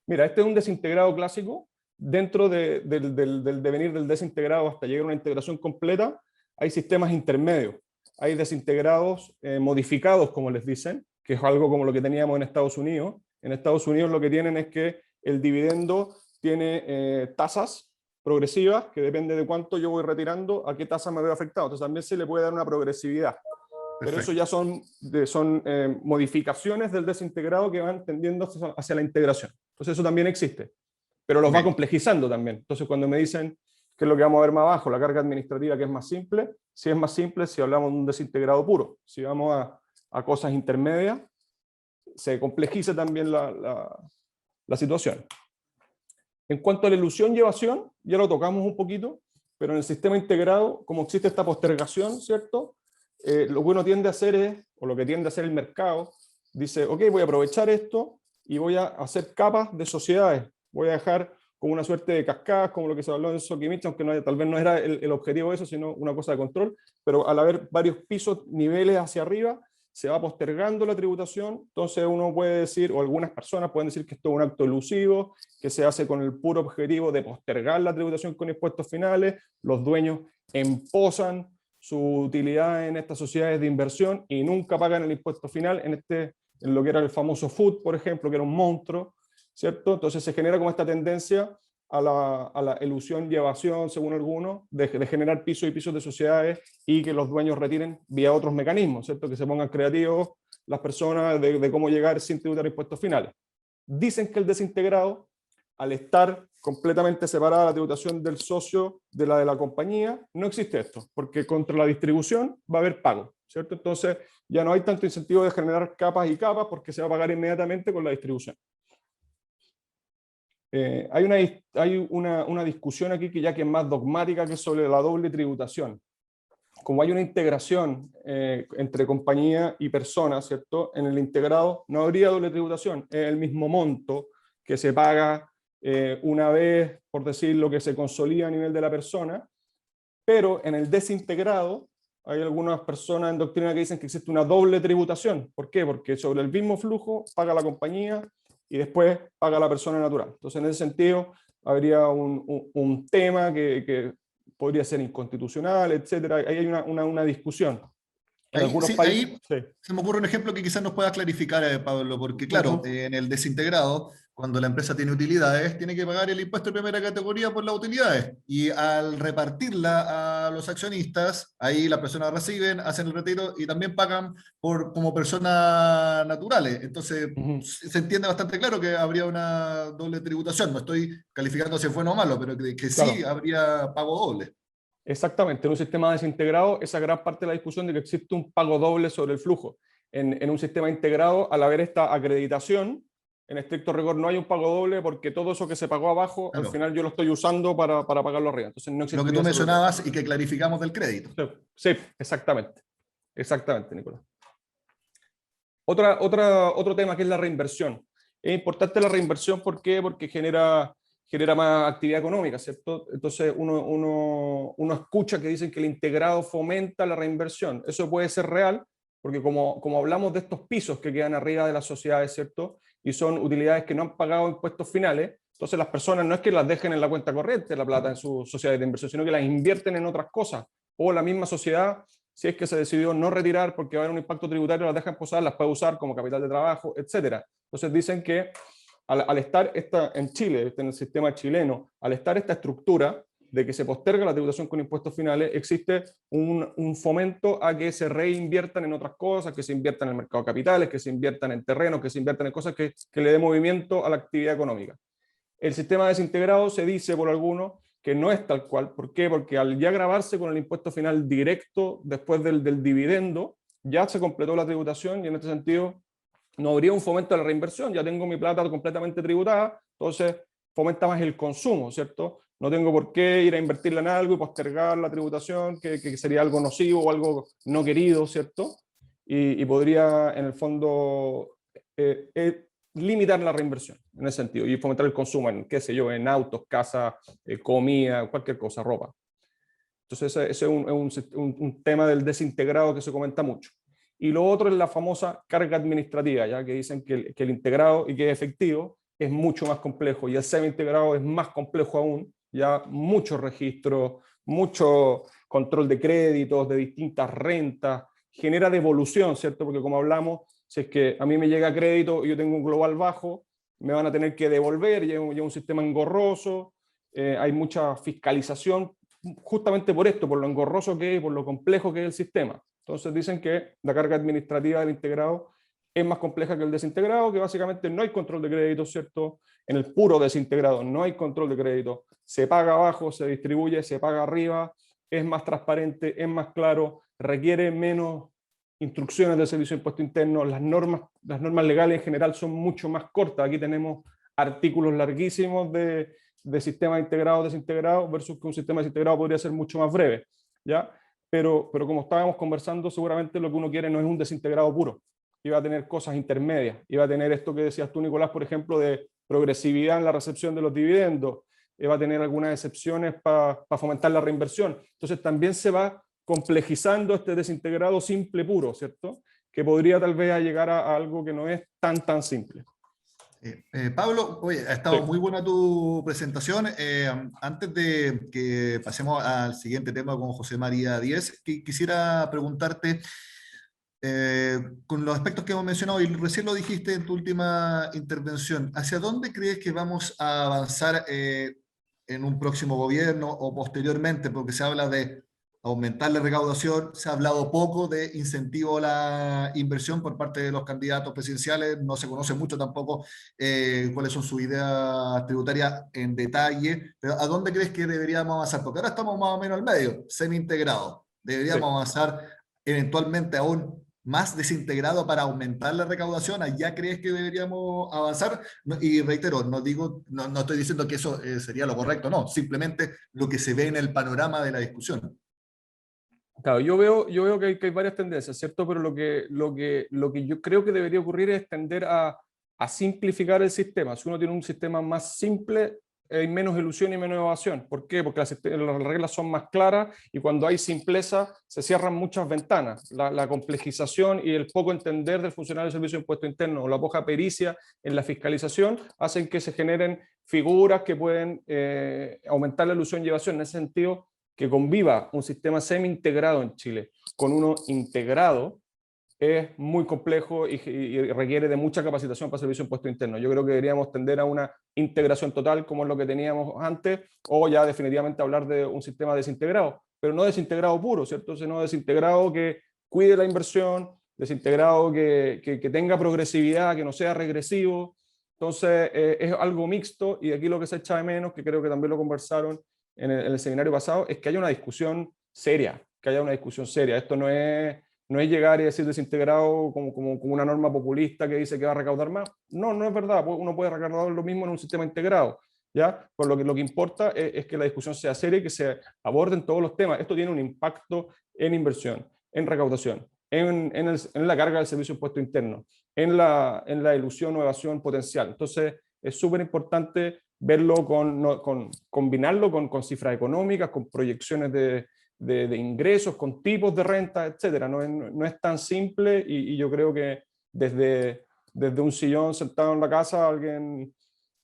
B: Mira, este es un desintegrado clásico. Dentro del devenir del desintegrado hasta llegar a una integración completa, hay sistemas intermedios. Hay desintegrados modificados, como les dicen, que es algo como lo que teníamos en Estados Unidos. En Estados Unidos lo que tienen es que el dividendo tiene tasas progresivas, que depende de cuánto yo voy retirando, a qué tasa me veo afectado. Entonces también se le puede dar una progresividad. Pero eso
A: Perfecto.
B: ya son modificaciones del desintegrado que van tendiendo hacia la integración. Entonces eso también existe, pero los
A: Ok,
B: va complejizando también. Entonces cuando me dicen qué es lo que vamos a ver más abajo, la carga administrativa que es más simple, si es más simple si hablamos de un desintegrado puro. Si vamos a cosas intermedias, se complejiza también la situación. En cuanto a la ilusión y evasión, ya lo tocamos un poquito, pero en el sistema integrado, como existe esta postergación, ¿cierto? Lo que uno tiende a hacer es, o lo que tiende a hacer el mercado, dice, ok, voy a aprovechar esto y voy a hacer capas de sociedades. Voy a dejar como una suerte de cascadas, como lo que se habló en Sokimich, aunque no, tal vez no era el objetivo de eso, sino una cosa de control, pero al haber varios pisos, niveles hacia arriba, se va postergando la tributación, entonces uno puede decir, o algunas personas pueden decir que esto es un acto elusivo, que se hace con el puro objetivo de postergar la tributación con impuestos finales, los dueños emposan su utilidad en estas sociedades de inversión y nunca pagan el impuesto final en lo que era el famoso FUT, por ejemplo, que era un monstruo, ¿cierto? Entonces se genera como esta tendencia a la ilusión y evasión, según algunos, de generar pisos y pisos de sociedades y que los dueños retiren vía otros mecanismos, ¿cierto? Que se pongan creativos las personas de cómo llegar sin tributar impuestos finales. Dicen que el desintegrado, al estar completamente separada la tributación del socio de la compañía, no existe esto, porque contra la distribución va a haber pago, ¿cierto? Entonces ya no hay tanto incentivo de generar capas y capas porque se va a pagar inmediatamente con la distribución. Hay una discusión aquí que ya que es más dogmática, que es sobre la doble tributación. Como hay una integración entre compañía y persona, ¿cierto? En el integrado no habría doble tributación, es el mismo monto que se paga una vez, por decir lo que se consolida a nivel de la persona, pero en el desintegrado hay algunas personas en doctrina que dicen que existe una doble tributación. ¿Por qué? Porque sobre el mismo flujo paga la compañía y después paga la persona natural. Entonces, en ese sentido, habría un tema que podría ser inconstitucional, etcétera. Ahí hay una discusión. En
A: Ahí,
B: algunos
A: sí,
B: países,
A: ahí
B: sí.
A: se me ocurre un ejemplo que quizás nos pueda clarificar, Pablo, porque claro,
B: Ujú.
A: en el desintegrado, cuando la empresa tiene utilidades, tiene que pagar el impuesto de primera categoría por las utilidades. Y al repartirla a los accionistas, ahí las personas reciben, hacen el retiro y también pagan como personas naturales. Entonces,
B: Ujú.
A: se entiende bastante claro que habría una doble tributación. No estoy calificando si es bueno o malo, pero que sí
B: Claro.
A: habría pago doble.
B: Exactamente, en un sistema desintegrado, esa gran parte de la discusión de que existe un pago doble sobre el flujo. En un sistema integrado, al haber esta acreditación, en estricto rigor no hay un pago doble porque todo eso que se pagó abajo, al
A: Claro.
B: final yo lo estoy usando para pagarlo arriba. Entonces no
A: Lo que
B: existiría
A: tú
B: ese problema.
A: mencionabas y que clarificamos del crédito.
B: Sí, sí, exactamente. Exactamente, Nicolás. Otro tema que es la reinversión. Es importante la reinversión, ¿por qué? Porque genera más actividad económica, ¿cierto? Entonces uno escucha que dicen que el integrado fomenta la reinversión. Eso puede ser real, porque como hablamos de estos pisos que quedan arriba de las sociedades, ¿cierto? Y son utilidades que no han pagado impuestos finales, entonces las personas no es que las dejen en la cuenta corriente, la plata en sus sociedades de inversión, sino que las invierten en otras cosas. O la misma sociedad, si es que se decidió no retirar porque va a haber un impacto tributario, las dejan posar, las puede usar como capital de trabajo, etcétera. Entonces dicen que al estar en Chile, en el sistema chileno, al estar esta estructura de que se posterga la tributación con impuestos finales, existe un fomento a que se reinviertan en otras cosas, que se inviertan en el mercado de capitales, que se inviertan en terrenos, que se inviertan en cosas que le dé movimiento a la actividad económica. El sistema desintegrado se dice por algunos que no es tal cual. ¿Por qué? Porque al ya grabarse con el impuesto final directo después del dividendo, ya se completó la tributación y en este sentido no habría un fomento a la reinversión. Ya tengo mi plata completamente tributada, entonces fomenta más el consumo, ¿cierto? No tengo por qué ir a invertirla en algo y postergar la tributación, que sería algo nocivo o algo no querido, ¿cierto? Y podría, en el fondo, limitar la reinversión en ese sentido y fomentar el consumo en, qué sé yo, en autos, casas, comida, cualquier cosa, ropa. Entonces ese es un tema del desintegrado que se comenta mucho. Y lo otro es la famosa carga administrativa, ya que dicen que el integrado y que es efectivo es mucho más complejo y el semi-integrado es más complejo aún, ya muchos registros, mucho control de créditos, de distintas rentas, genera devolución, ¿cierto? Porque como hablamos, si es que a mí me llega crédito y yo tengo un global bajo, me van a tener que devolver, ya un sistema engorroso, hay mucha fiscalización, justamente por esto, por lo engorroso que es, por lo complejo que es el sistema. Entonces dicen que la carga administrativa del integrado es más compleja que el desintegrado, que básicamente no hay control de crédito, ¿cierto? En el puro desintegrado no hay control de crédito, se paga abajo, se distribuye, se paga arriba, es más transparente, es más claro, requiere menos instrucciones del Servicio de Impuesto Interno, las normas legales en general son mucho más cortas. Aquí tenemos artículos larguísimos de sistemas integrados, desintegrados, versus que un sistema desintegrado podría ser mucho más breve, ¿ya? Pero como estábamos conversando, seguramente lo que uno quiere no es un desintegrado puro, iba a tener cosas intermedias, iba a tener esto que decías tú, Nicolás, por ejemplo, de progresividad en la recepción de los dividendos, va a tener algunas excepciones para fomentar la reinversión. Entonces también se va complejizando este desintegrado simple puro, ¿cierto? Que podría tal vez llegar a algo que no es tan simple.
A: Pablo, oye, ha
B: Sí.
A: estado muy buena tu presentación. Antes de que pasemos al siguiente tema con José María Díez, quisiera preguntarte, con los aspectos que hemos mencionado, y recién lo dijiste en tu última intervención, ¿hacia dónde crees que vamos a avanzar en un próximo gobierno o posteriormente? Porque se habla de aumentar la recaudación, se ha hablado poco de incentivo a la inversión por parte de los candidatos presidenciales, no se conoce mucho tampoco cuáles son sus ideas tributarias en detalle, pero ¿a dónde crees que deberíamos avanzar? Porque ahora estamos más o menos al medio, semi-integrado.
B: Sí.
A: Deberíamos avanzar eventualmente aún más desintegrado para aumentar la recaudación. ¿Allá crees que deberíamos avanzar? Y reitero, no estoy diciendo que eso sería lo correcto, no, simplemente lo que se ve en el panorama de la discusión.
B: Claro, yo veo que hay varias tendencias, ¿cierto? Pero lo que yo creo que debería ocurrir es tender a simplificar el sistema. Si uno tiene un sistema más simple, hay menos ilusión y menos evasión. ¿Por qué? Porque las reglas son más claras y cuando hay simpleza se cierran muchas ventanas. La complejización y el poco entender del funcionario del Servicio de Impuesto Interno o la poca pericia en la fiscalización hacen que se generen figuras que pueden aumentar la ilusión y evasión. En ese sentido, que conviva un sistema semi-integrado en Chile con uno integrado es muy complejo y requiere de mucha capacitación para el Servicio de Impuesto Interno. Yo creo que deberíamos tender a una integración total como es lo que teníamos antes o ya definitivamente hablar de un sistema desintegrado, pero no desintegrado puro, ¿cierto? Sino desintegrado que cuide la inversión, desintegrado que tenga progresividad, que no sea regresivo. Entonces es algo mixto y aquí lo que se echa de menos, que creo que también lo conversaron en el seminario pasado, es que haya una discusión seria, que haya una discusión seria. Esto no no es llegar y decir desintegrado como una norma populista que dice que va a recaudar más. No, no es verdad, uno puede recaudar lo mismo en un sistema integrado. ¿Ya? Por lo que importa es que la discusión sea seria y que se aborden todos los temas. Esto tiene un impacto en inversión, en recaudación, en la carga del servicio de impuesto interno, en la ilusión o evasión potencial. Entonces, es súper importante verlo combinarlo con cifras económicas, con proyecciones de ingresos, con tipos de renta, etcétera. No es tan simple y yo creo que desde un sillón sentado en la casa, alguien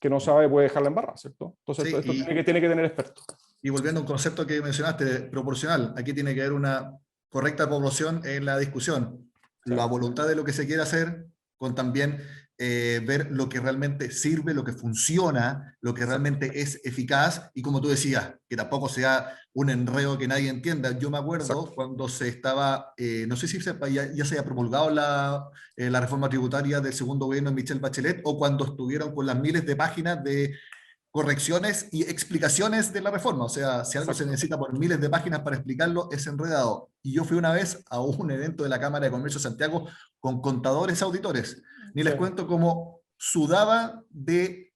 B: que no sabe puede dejarla embarrada, ¿cierto? Entonces,
A: Sí,
B: esto tiene que tener expertos.
A: y volviendo a un concepto que mencionaste, proporcional, aquí tiene que haber una correcta proporción en la discusión.
B: Sí,
A: La voluntad de lo que se quiere hacer, con también ver lo que realmente sirve, lo que funciona, lo que
B: exacto,
A: realmente es eficaz, y como tú decías, que tampoco sea un enredo que nadie entienda. Yo me acuerdo
B: exacto.
A: cuando se estaba, no sé si ya se había promulgado la reforma tributaria del segundo gobierno de Michelle Bachelet, o cuando estuvieron con las miles de páginas de correcciones y explicaciones de la reforma. O sea, si algo se
B: Exacto.
A: necesita por miles de páginas para explicarlo, es enredado. Y yo fui una vez a un evento de la Cámara de Comercio de Santiago con contadores auditores. Ni
B: Sí.
A: les cuento cómo sudaba de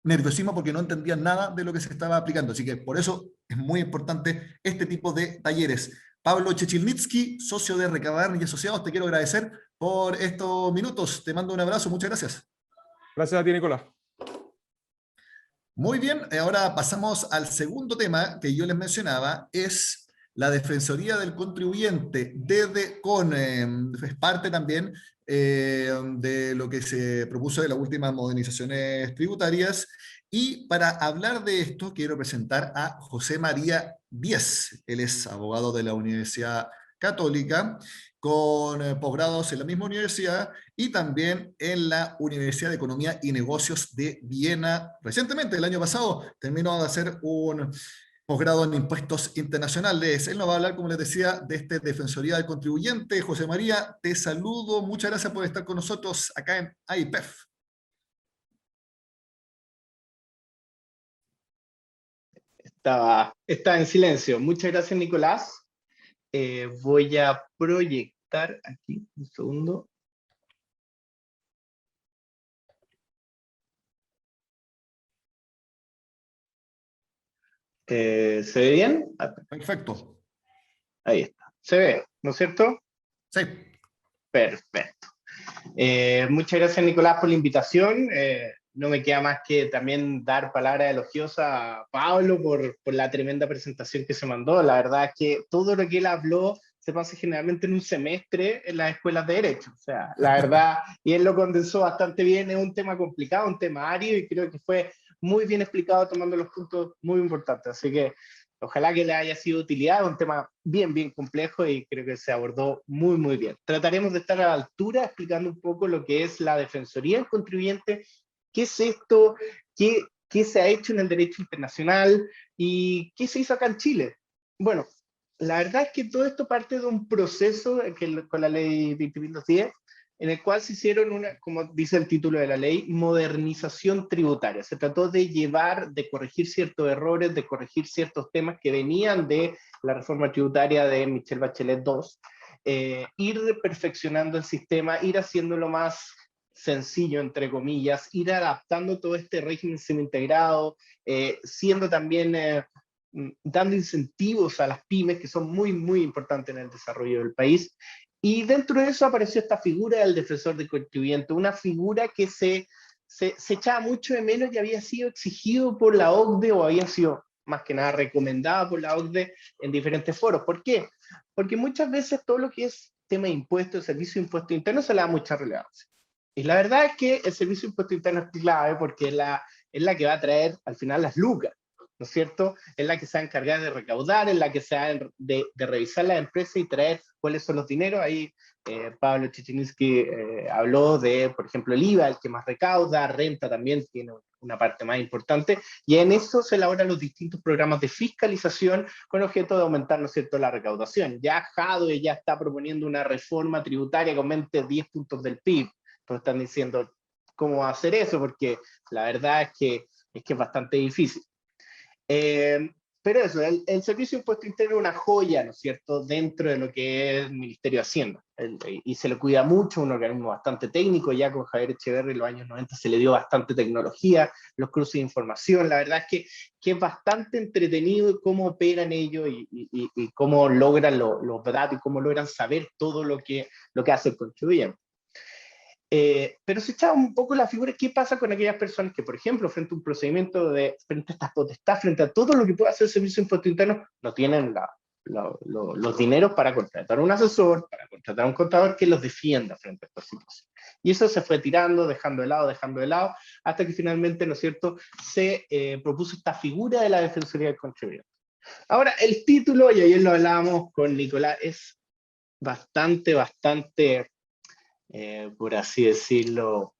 A: nerviosismo porque no entendían nada de lo que se estaba aplicando. Así que por eso es muy importante este tipo de talleres. Pablo Chechilnitsky, socio de Recabar y Asociados, te quiero agradecer por estos minutos. Te mando un abrazo. Muchas gracias.
B: Gracias a ti, Nicolás.
A: Muy bien, ahora pasamos al segundo tema que yo les mencionaba, es la Defensoría del Contribuyente, desde con, es parte también de lo que se propuso de las últimas modernizaciones tributarias. Y para hablar de esto, quiero presentar a José María Díez. Él es abogado de la Universidad Católica, con posgrados en la misma universidad y también en la Universidad de Economía y Negocios de Viena. Recientemente, el año pasado, terminó de hacer un posgrado en impuestos internacionales. Él nos va a hablar, como les decía, de esta Defensoría del Contribuyente. José María, te saludo. Muchas gracias por estar con nosotros acá en AIPEF.
C: Estaba en silencio. Muchas gracias, Nicolás. Voy a proyectar aquí, un segundo. ¿Se ve bien?
A: Perfecto.
C: Ahí está. Se ve, ¿no es cierto?
A: Sí.
C: Perfecto. Muchas gracias, Nicolás, por la invitación. No me queda más que también dar palabras elogiosas a Pablo por la tremenda presentación que se mandó. La verdad es que todo lo que él habló se pasa generalmente en un semestre en las escuelas de Derecho. O sea, la verdad, y él lo condensó bastante bien. Es un tema complicado, un tema árido, y creo que fue muy bien explicado, tomando los puntos muy importantes. Así que ojalá que le haya sido de utilidad. Es un tema bien complejo y creo que se abordó muy bien. Trataremos de estar a la altura explicando un poco lo que es la Defensoría del Contribuyente, qué es esto, qué se ha hecho en el derecho internacional y qué se hizo acá en Chile. Bueno, la verdad es que todo esto parte de un proceso con la ley 20.210, en el cual se hicieron como dice el título de la ley, modernización tributaria. Se trató de corregir ciertos errores, de corregir ciertos temas que venían de la reforma tributaria de Michelle Bachelet II, ir perfeccionando el sistema, ir haciéndolo más sencillo, entre comillas, ir adaptando todo este régimen semi-integrado, siendo también dando incentivos a las pymes, que son muy importantes en el desarrollo del país. Y dentro de eso apareció esta figura del defensor del contribuyente, una figura que se echaba mucho de menos y había sido exigido por la OCDE, o había sido más que nada recomendada por la OCDE en diferentes foros. ¿Por qué? Porque muchas veces todo lo que es tema de impuestos, servicio de impuesto interno, se le da mucha relevancia. Y la verdad es que el servicio de impuesto interno es clave porque es la que va a traer al final las lucas, ¿no es cierto? Es la que se va a encargar de recaudar, es la que se va a de revisar las empresas y traer cuáles son los dineros. Ahí Pablo Chechininsky habló de, por ejemplo, el IVA, el que más recauda, renta también tiene una parte más importante, y en eso se elaboran los distintos programas de fiscalización con objeto de aumentar, ¿no es cierto?, la recaudación. Ya Jadwe ya está proponiendo una reforma tributaria que aumente 10 puntos del PIB, pero están diciendo cómo va a hacer eso, porque la verdad es que es bastante difícil. pero eso, el Servicio de Impuesto Interno es una joya, ¿no es cierto?, dentro de lo que es el Ministerio de Hacienda. Y se le cuida mucho, un organismo bastante técnico, ya con Javier Echeverri en los años 90 se le dio bastante tecnología, los cruces de información, la verdad es que es bastante entretenido cómo operan ellos y cómo logran los datos y cómo logran saber todo lo que hace el contribuyente. Pero se echaba un poco la figura, ¿qué pasa con aquellas personas que, por ejemplo, frente a un procedimiento, frente a estas potestades, frente a todo lo que puede hacer el Servicio de Impuesto Interno, no tienen los dineros para contratar a un asesor, para contratar a un contador que los defienda frente a estas situaciones? Y eso se fue tirando, dejando de lado, hasta que finalmente, ¿no es cierto?, se propuso esta figura de la Defensoría del Contribuyente. Ahora, el título, y ayer lo hablábamos con Nicolás, es bastante, por así decirlo,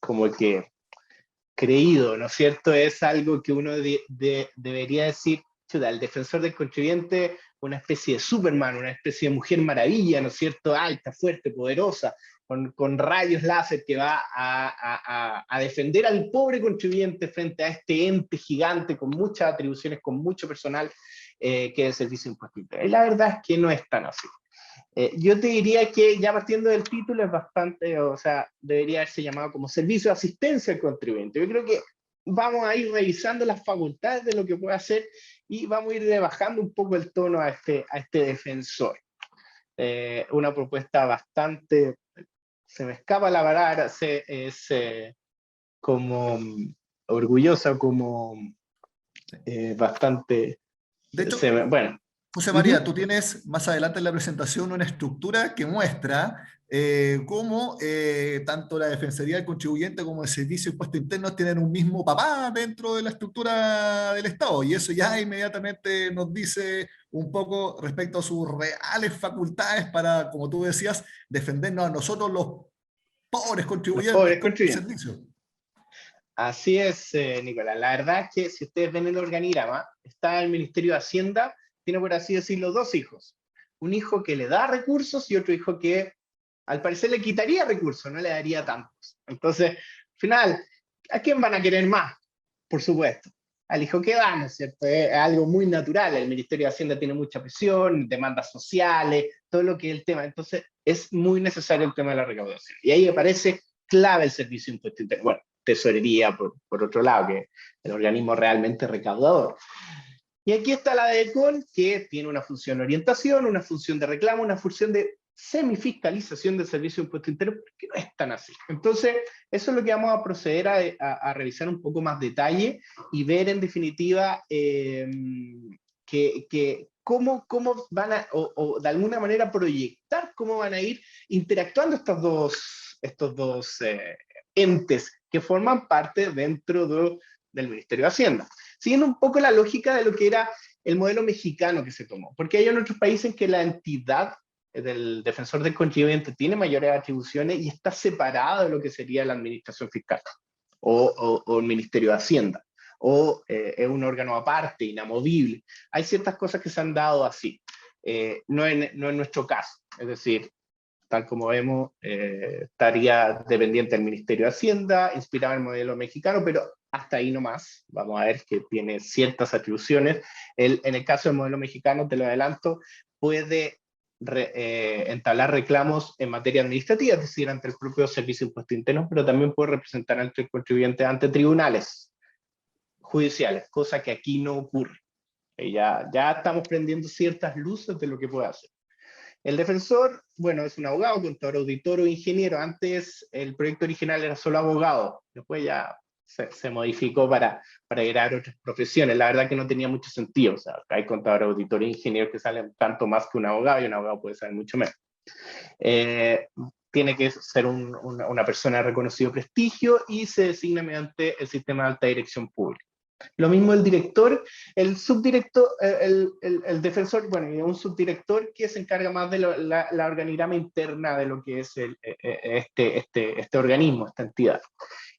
C: como que creído, ¿no es cierto? Es algo que uno debería decir, chuta, el defensor del contribuyente, una especie de Superman, una especie de Mujer Maravilla, ¿no es cierto? Alta, fuerte, poderosa, con rayos láser que va a defender al pobre contribuyente frente a este ente gigante con muchas atribuciones, con mucho personal, que es el Servicio de Impuesto Interno. Y la verdad es que no es tan así. Yo te diría que ya partiendo del título es bastante, o sea, debería haberse llamado como Servicio de Asistencia al Contribuyente. Yo creo que vamos a ir revisando las facultades de lo que puede hacer y vamos a ir rebajando un poco el tono a este defensor. Una propuesta bastante, se me escapa la palabra, es como orgullosa, como bastante,
A: De hecho,
C: bueno.
A: José María, tú tienes más adelante en la presentación una estructura que muestra cómo tanto la Defensoría del Contribuyente como el Servicio de Impuestos Internos tienen un mismo papá dentro de la estructura del Estado. Y eso ya inmediatamente nos dice un poco respecto a sus reales facultades para, como tú decías, defendernos a nosotros los pobres contribuyentes con el servicio.
C: Así es, Nicolás. La verdad es que si ustedes ven el organigrama, está el Ministerio de Hacienda, tiene, por así decirlo, dos hijos. Un hijo que le da recursos y otro hijo que al parecer le quitaría recursos, no le daría tantos. Entonces, al final, ¿a quién van a querer más? Por supuesto, al hijo que da, ¿no es cierto? Es algo muy natural. El Ministerio de Hacienda tiene mucha presión, demandas sociales, todo lo que es el tema. Entonces, es muy necesario el tema de la recaudación. Y ahí aparece clave el Servicio de Impuesto Interno. Bueno, Tesorería, por otro lado, que es el organismo realmente recaudador. Y aquí está la DECON, que tiene una función de orientación, una función de reclamo, una función de semifiscalización del Servicio de Impuesto Interno, porque no es tan así. Entonces, eso es lo que vamos a proceder a revisar un poco más detalle y ver en definitiva cómo van a, o de alguna manera proyectar cómo van a ir interactuando estos dos entes que forman parte dentro del Ministerio de Hacienda. Siguiendo un poco la lógica de lo que era el modelo mexicano que se tomó, porque hay en otros países en que la entidad del defensor del contribuyente tiene mayores atribuciones y está separada de lo que sería la administración fiscal o el Ministerio de Hacienda, o es un órgano aparte, inamovible. Hay ciertas cosas que se han dado así, no en nuestro caso, es decir, tal como vemos, estaría dependiente del Ministerio de Hacienda, inspirado en el modelo mexicano, pero hasta ahí nomás. Vamos a ver que tiene ciertas atribuciones. En el caso del modelo mexicano, te lo adelanto, puede entablar reclamos en materia administrativa, es decir, ante el propio Servicio de Impuestos Internos, pero también puede representar ante el contribuyente ante tribunales judiciales, cosa que aquí no ocurre. Ya estamos prendiendo ciertas luces de lo que puede hacer. El defensor, bueno, es un abogado, contador, auditor o ingeniero. Antes el proyecto original era solo abogado, después ya se modificó para agregar otras profesiones. La verdad que no tenía mucho sentido. O sea, hay contador, auditor e ingeniero que salen tanto más que un abogado y un abogado puede saber mucho menos. Tiene que ser una persona de reconocido prestigio y se designa mediante el sistema de alta dirección pública. Lo mismo el director, el subdirector, el defensor, bueno, y un subdirector que se encarga más de la organigrama interna de lo que es este organismo, esta entidad.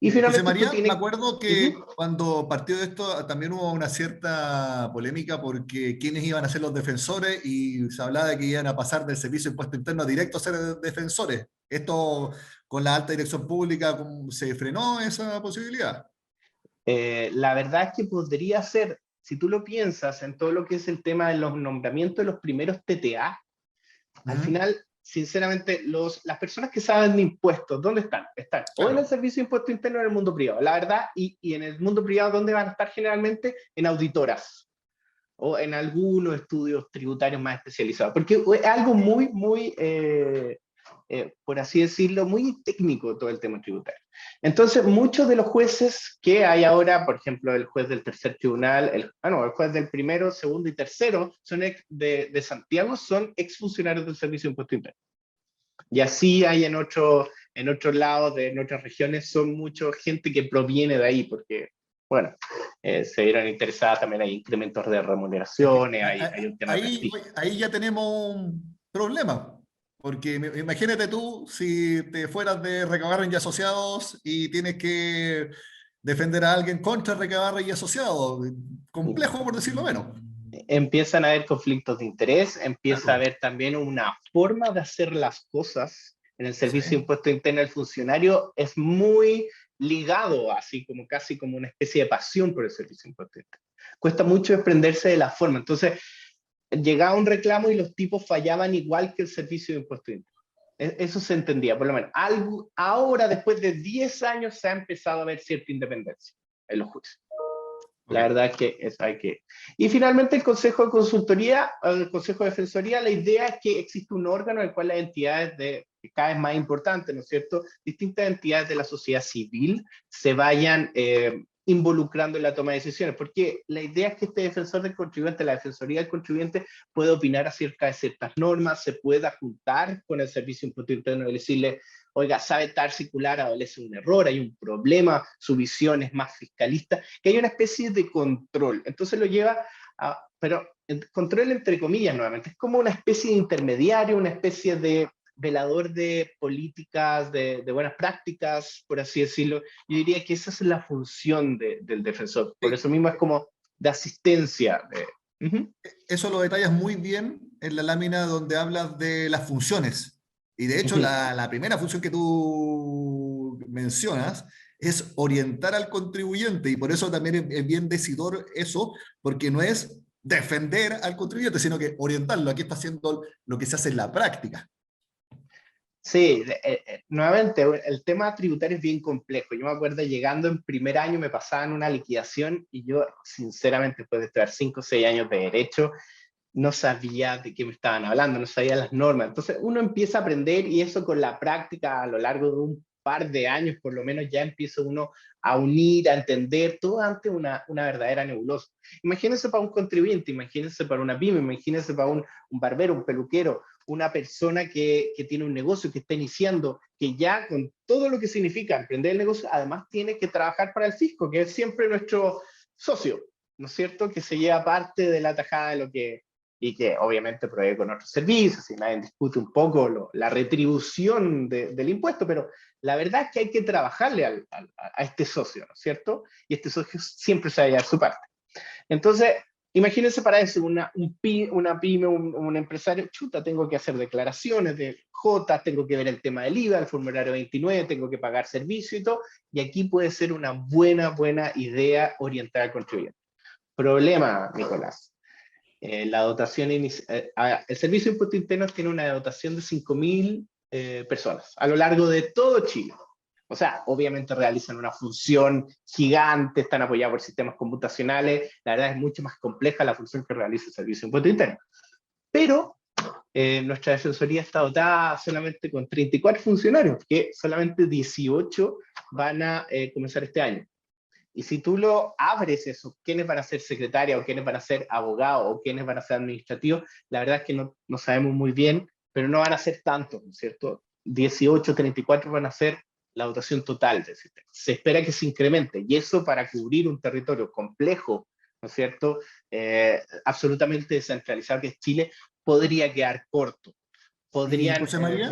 C: Y
A: José María, me acuerdo que cuando partió de esto también hubo una cierta polémica porque quiénes iban a ser los defensores y se hablaba de que iban a pasar del Servicio de Impuesto Interno directo a ser defensores. ¿Esto con la alta dirección pública se frenó esa posibilidad?
C: La verdad es que podría ser, si tú lo piensas en todo lo que es el tema de los nombramientos de los primeros TTA, al final, sinceramente, las personas que saben de impuestos, ¿dónde están? Están o en el Servicio de Impuesto Interno o en el mundo privado, la verdad, y en el mundo privado, ¿dónde van a estar generalmente? En auditoras o en algunos estudios tributarios más especializados, porque es algo muy, muy, por así decirlo, muy técnico todo el tema tributario. Entonces, muchos de los jueces que hay ahora, por ejemplo, el juez del tercer tribunal, el juez del primero, segundo y tercero, son de Santiago, son exfuncionarios del Servicio de Impuesto Interno. Y así hay en otros lados, en otras regiones, son mucha gente que proviene de ahí, porque, bueno, se vieron interesadas, también hay incrementos de remuneraciones, hay un tema de prestigio.
A: Ahí ya tenemos un problema, porque imagínate tú si te fueras de Recabarren y Asociados y tienes que defender a alguien contra Recabarren y Asociados. Complejo, por decirlo menos.
C: Empiezan a haber conflictos de interés, empieza a haber también una forma de hacer las cosas. En el Servicio de Impuesto Interno, el funcionario es muy ligado, así como casi como una especie de pasión por el Servicio de Impuesto Interno. Cuesta mucho desprenderse de la forma. Entonces, llegaba un reclamo y los tipos fallaban igual que el Servicio de Impuesto Interno. Eso se entendía, por lo menos. Ahora, después de 10 años, se ha empezado a ver cierta independencia en los juicios. La verdad es que eso hay que... Y finalmente el Consejo de Consultoría, el Consejo de Defensoría, la idea es que existe un órgano en el cual las entidades cada vez más importantes, ¿no es cierto?, distintas entidades de la sociedad civil se vayan involucrando en la toma de decisiones, porque la idea es que este defensor del contribuyente, la defensoría del contribuyente, pueda opinar acerca de ciertas normas, se pueda juntar con el Servicio de Impuesto Interno y decirle, oiga, sabe tal circular, adolece un error, hay un problema, su visión es más fiscalista, que hay una especie de control. Entonces lo lleva a, pero control entre comillas nuevamente, es como una especie de intermediario, una especie de velador de políticas, de buenas prácticas, por así decirlo. Yo diría que esa es la función del defensor, por eso mismo es como de asistencia.
A: Eso lo detallas muy bien en la lámina donde hablas de las funciones. Y de hecho, la primera función que tú mencionas es orientar al contribuyente, y por eso también es bien decidor eso, porque no es defender al contribuyente, sino que orientarlo. Aquí está haciendo lo que se hace en la práctica.
C: Sí, nuevamente, el tema tributario es bien complejo. Yo me acuerdo llegando en primer año, me pasaban una liquidación y yo, sinceramente, después de estar 5 o 6 años de derecho, no sabía de qué me estaban hablando, no sabía las normas. Entonces uno empieza a aprender y eso con la práctica a lo largo de un par de años, por lo menos ya empieza uno a unir, a entender todo ante una verdadera nebulosa. Imagínense para un contribuyente, imagínense para una pyme, imagínense para un barbero, un peluquero, una persona que tiene un negocio, que está iniciando, que ya con todo lo que significa emprender el negocio, además tiene que trabajar para el fisco, que es siempre nuestro socio, ¿no es cierto? Que se lleva parte de la tajada de lo que, y que obviamente provee con otros servicios, y nadie discute un poco la retribución del impuesto, pero la verdad es que hay que trabajarle a este socio, ¿no es cierto? Y este socio siempre se va a llevar su parte. Entonces, imagínense para eso, una pyme, un empresario, chuta, tengo que hacer declaraciones de J, tengo que ver el tema del IVA, el formulario 29, tengo que pagar servicio y todo, y aquí puede ser una buena idea orientar al contribuyente. Problema, Nicolás. La dotación el Servicio de Impuestos Internos tiene una dotación de 5.000 personas a lo largo de todo Chile. O sea, obviamente realizan una función gigante, están apoyados por sistemas computacionales, la verdad es mucho más compleja la función que realiza el Servicio de Impuestos Internos. Pero nuestra defensoría está dotada solamente con 34 funcionarios, que solamente 18 van a comenzar este año. Y si tú lo abres eso, quiénes van a ser secretarias o quiénes van a ser abogados o quiénes van a ser administrativos, la verdad es que no sabemos muy bien, pero no van a ser tantos, ¿no es cierto? 18, 34 van a ser la dotación total del sistema. Se espera que se incremente, y eso para cubrir un territorio complejo, ¿no es cierto? Absolutamente descentralizado que es Chile, podría quedar corto. Podrían...
A: José María.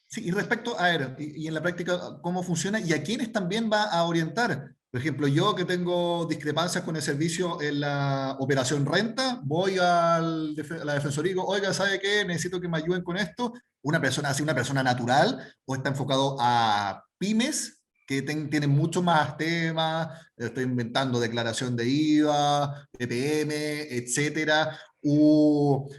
A: Sí, y respecto a ver, y en la práctica, ¿cómo funciona? ¿Y a quiénes también va a orientar? Por ejemplo, yo que tengo discrepancias con el servicio en la operación renta, voy a la defensoría y digo, oiga, ¿sabe qué? Necesito que me ayuden con esto. ¿Una persona así, una persona natural, o está enfocado a pymes que tienen mucho más temas, estoy inventando declaración de IVA, PPM, etcétera, o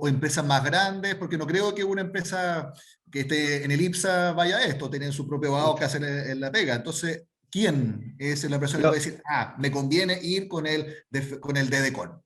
A: empresas más grandes, porque no creo que una empresa que esté en el IPSA vaya a esto, tienen su propio abogado que hacen en la pega. Entonces, ¿quién es la persona que
C: Lo-
A: puede decir, me conviene ir con el DDCON?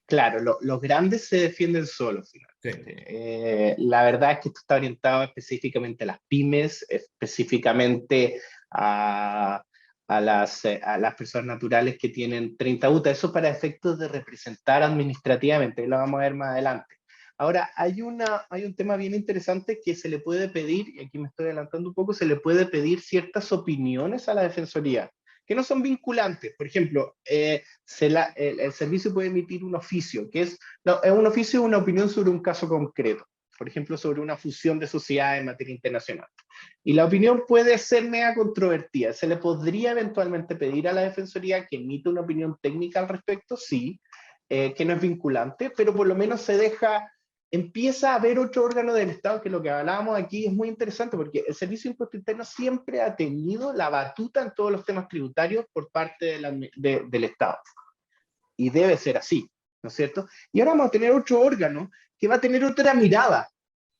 C: claro, los grandes se defienden solos,
A: Sí.
C: finalmente. La verdad es que esto está orientado específicamente a las pymes, específicamente a, a las personas naturales que tienen 30 UTA. Eso para efectos de representar administrativamente, lo vamos a ver más adelante. Ahora, hay un tema bien interesante que se le puede pedir, y aquí me estoy adelantando un poco, se le puede pedir ciertas opiniones a la Defensoría, que no son vinculantes. Por ejemplo, el servicio puede emitir un oficio, que es, no, es un oficio, una opinión sobre un caso concreto, por ejemplo, sobre una fusión de sociedades en materia internacional. Y la opinión puede ser mega controvertida. ¿Se le podría eventualmente pedir a la Defensoría que emita una opinión técnica al respecto? Sí, que no es vinculante, pero por lo menos se deja, empieza a haber otro órgano del Estado, que lo que hablábamos aquí es muy interesante, porque el Servicio de Impuesto Interno siempre ha tenido la batuta en todos los temas tributarios por parte del Estado. Y debe ser así, ¿no es cierto? Y ahora vamos a tener otro órgano que va a tener otra mirada.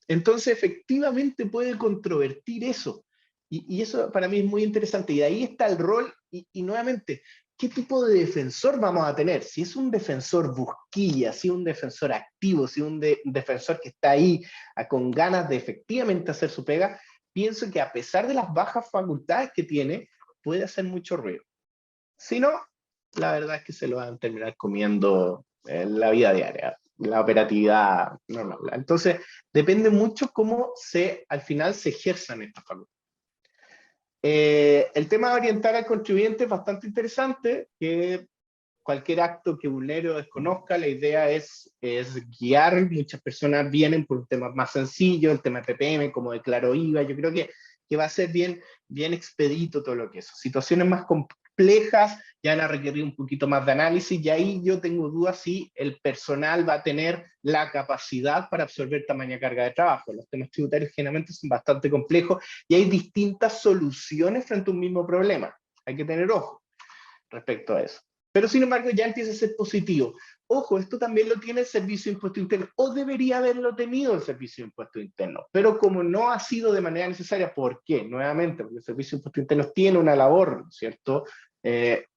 C: Entonces, efectivamente puede controvertir eso. Y eso para mí es muy interesante. Y de ahí está el rol, y nuevamente, ¿qué tipo de defensor vamos a tener? Si es un defensor busquilla, si es un defensor activo, si es un defensor que está ahí con ganas de efectivamente hacer su pega, pienso que a pesar de las bajas facultades que tiene, puede hacer mucho ruido. Si no, la verdad es que se lo van a terminar comiendo en la vida diaria, la operatividad normal. Entonces, depende mucho cómo al final se ejerzan estas facultades. El tema de orientar al contribuyente es bastante interesante, que cualquier acto que vulnere o desconozca, la idea es guiar. Muchas personas vienen por un tema más sencillo, el tema de PPM, como declaró IVA. Yo creo que va a ser bien expedito todo lo que es. Situaciones más complejas ya van a requerir un poquito más de análisis, y ahí yo tengo dudas si el personal va a tener la capacidad para absorber tamaña carga de trabajo. Los temas tributarios generalmente son bastante complejos y hay distintas soluciones frente a un mismo problema. Hay que tener ojo respecto a eso. Pero sin embargo ya empieza a ser positivo. Ojo, esto también lo tiene el Servicio de Impuesto Interno, o debería haberlo tenido el Servicio de Impuesto Interno, pero como no ha sido de manera necesaria. ¿Por qué? Nuevamente, porque el Servicio de Impuestos Internos tiene una labor, ¿cierto?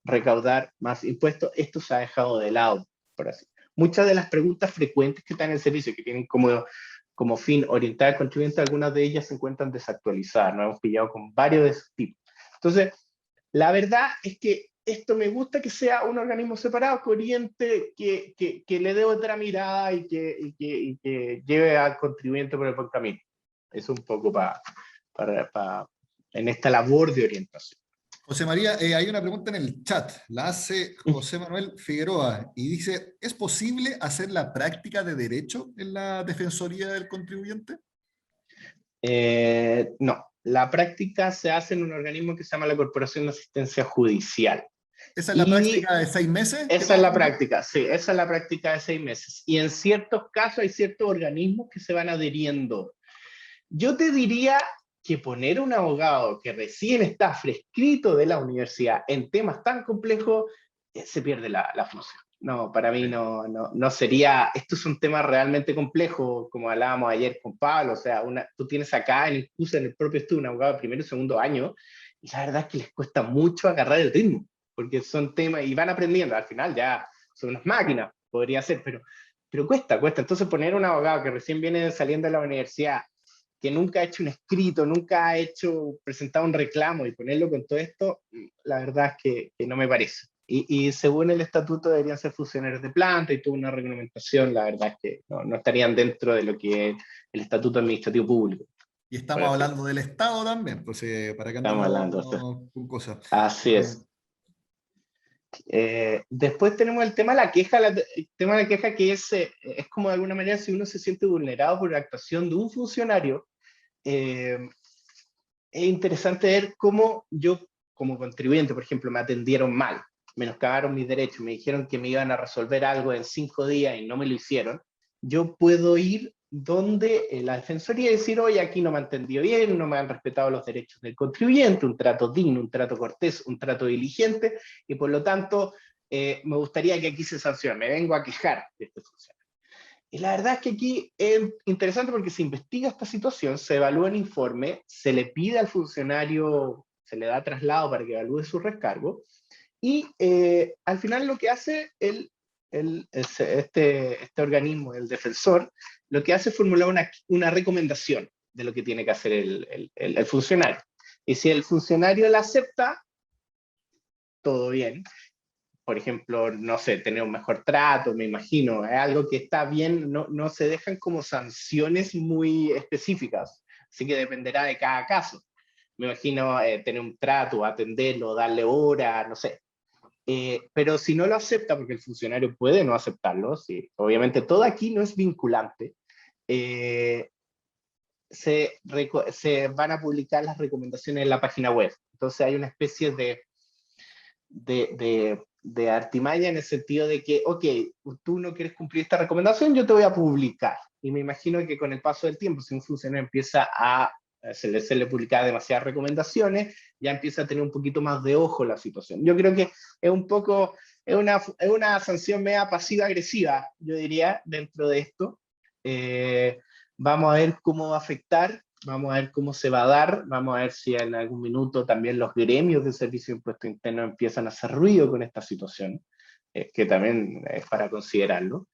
C: Recaudar más impuestos. Esto se ha dejado de lado, por así. Muchas de las preguntas frecuentes que están en el servicio, que tienen como fin orientar al contribuyente, algunas de ellas se encuentran desactualizadas. Nos hemos pillado con varios de esos tipos. Entonces, la verdad es que esto me gusta que sea un organismo separado, que oriente, que le dé otra mirada y que lleve al contribuyente por el buen camino. Es un poco en esta labor de orientación.
A: José María, hay una pregunta en el chat, la hace José Manuel Figueroa y dice, ¿es posible hacer la práctica de derecho en la Defensoría del Contribuyente?
C: No, la práctica se hace en un organismo que se llama la Corporación de Asistencia Judicial.
A: ¿Esa es la
C: Y
A: práctica de 6 meses?
C: esa es la práctica, sí, esa es la práctica de 6 meses. Y en ciertos casos hay ciertos organismos que se van adhiriendo. Yo te diría que poner un abogado que recién está fresquito de la universidad en temas tan complejos, se pierde la función. No, para mí no sería. Esto es un tema realmente complejo, como hablábamos ayer con Pablo. O sea, tú tienes acá en el propio estudio un abogado de primero y segundo año, y la verdad es que les cuesta mucho agarrar el ritmo, porque son temas y van aprendiendo. Al final ya son unas máquinas, podría ser, pero cuesta. Entonces, poner un abogado que recién viene saliendo de la universidad, que nunca ha hecho un escrito, nunca ha presentado un reclamo, y ponerlo con todo esto, la verdad es que no me parece. Y según el estatuto deberían ser funcionarios de planta y toda una reglamentación. La verdad es que no estarían dentro de lo que es el estatuto administrativo público.
A: Y estamos hablando del Estado también, pues para que
C: Estamos hablando
A: con cosas.
C: Así es. Después tenemos el tema de la queja, que es como de alguna manera si uno se siente vulnerado por la actuación de un funcionario. Es interesante ver cómo yo, como contribuyente, por ejemplo, me atendieron mal, menoscabaron mis derechos, me dijeron que me iban a resolver algo en 5 días y no me lo hicieron. Yo puedo ir donde la Defensoría decir, oye, aquí no me han entendido bien, no me han respetado los derechos del contribuyente, un trato digno, un trato cortés, un trato diligente, y por lo tanto me gustaría que aquí se sancione, me vengo a quejar de este funcionario. Y la verdad es que aquí es interesante porque se investiga esta situación, se evalúa el informe, se le pide al funcionario, se le da traslado para que evalúe su recargo, y al final lo que hace este organismo, el defensor, lo que hace es formular una recomendación de lo que tiene que hacer el funcionario. Y si el funcionario la acepta, todo bien. Por ejemplo, no sé, tener un mejor trato, me imagino, es algo que está bien, no se dejan como sanciones muy específicas, así que dependerá de cada caso. Me imagino tener un trato, atenderlo, darle hora, no sé. Pero si no lo acepta, porque el funcionario puede no aceptarlo, sí, obviamente todo aquí no es vinculante, se van a publicar las recomendaciones en la página web. Entonces hay una especie de artimaña en el sentido de que, ok, tú no quieres cumplir esta recomendación, yo te voy a publicar. Y me imagino que con el paso del tiempo, si un funcionario empieza a se le publicar demasiadas recomendaciones, ya empieza a tener un poquito más de ojo la situación. Yo creo que es un poco, es una sanción media pasiva-agresiva, yo diría, dentro de esto. Vamos a ver cómo va a afectar, vamos a ver cómo se va a dar, vamos a ver si en algún minuto también los gremios del Servicio de Impuesto Interno empiezan a hacer ruido con esta situación, que también es para considerarlo.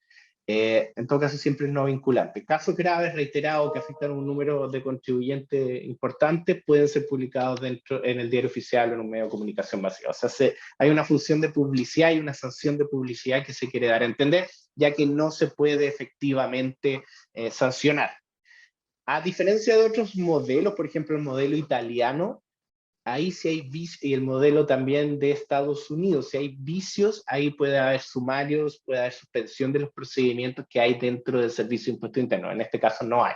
C: En todo caso, siempre es no vinculante. Casos graves, reiterados, que afectan a un número de contribuyentes importante, pueden ser publicados en el diario oficial o en un medio de comunicación masiva. O sea, hay una función de publicidad y una sanción de publicidad que se quiere dar a entender, ya que no se puede efectivamente sancionar. A diferencia de otros modelos, por ejemplo, el modelo italiano, ahí sí hay vicios, y el modelo también de Estados Unidos, si hay vicios, ahí puede haber sumarios, puede haber suspensión de los procedimientos que hay dentro del Servicio de Impuesto Interno. En este caso no hay.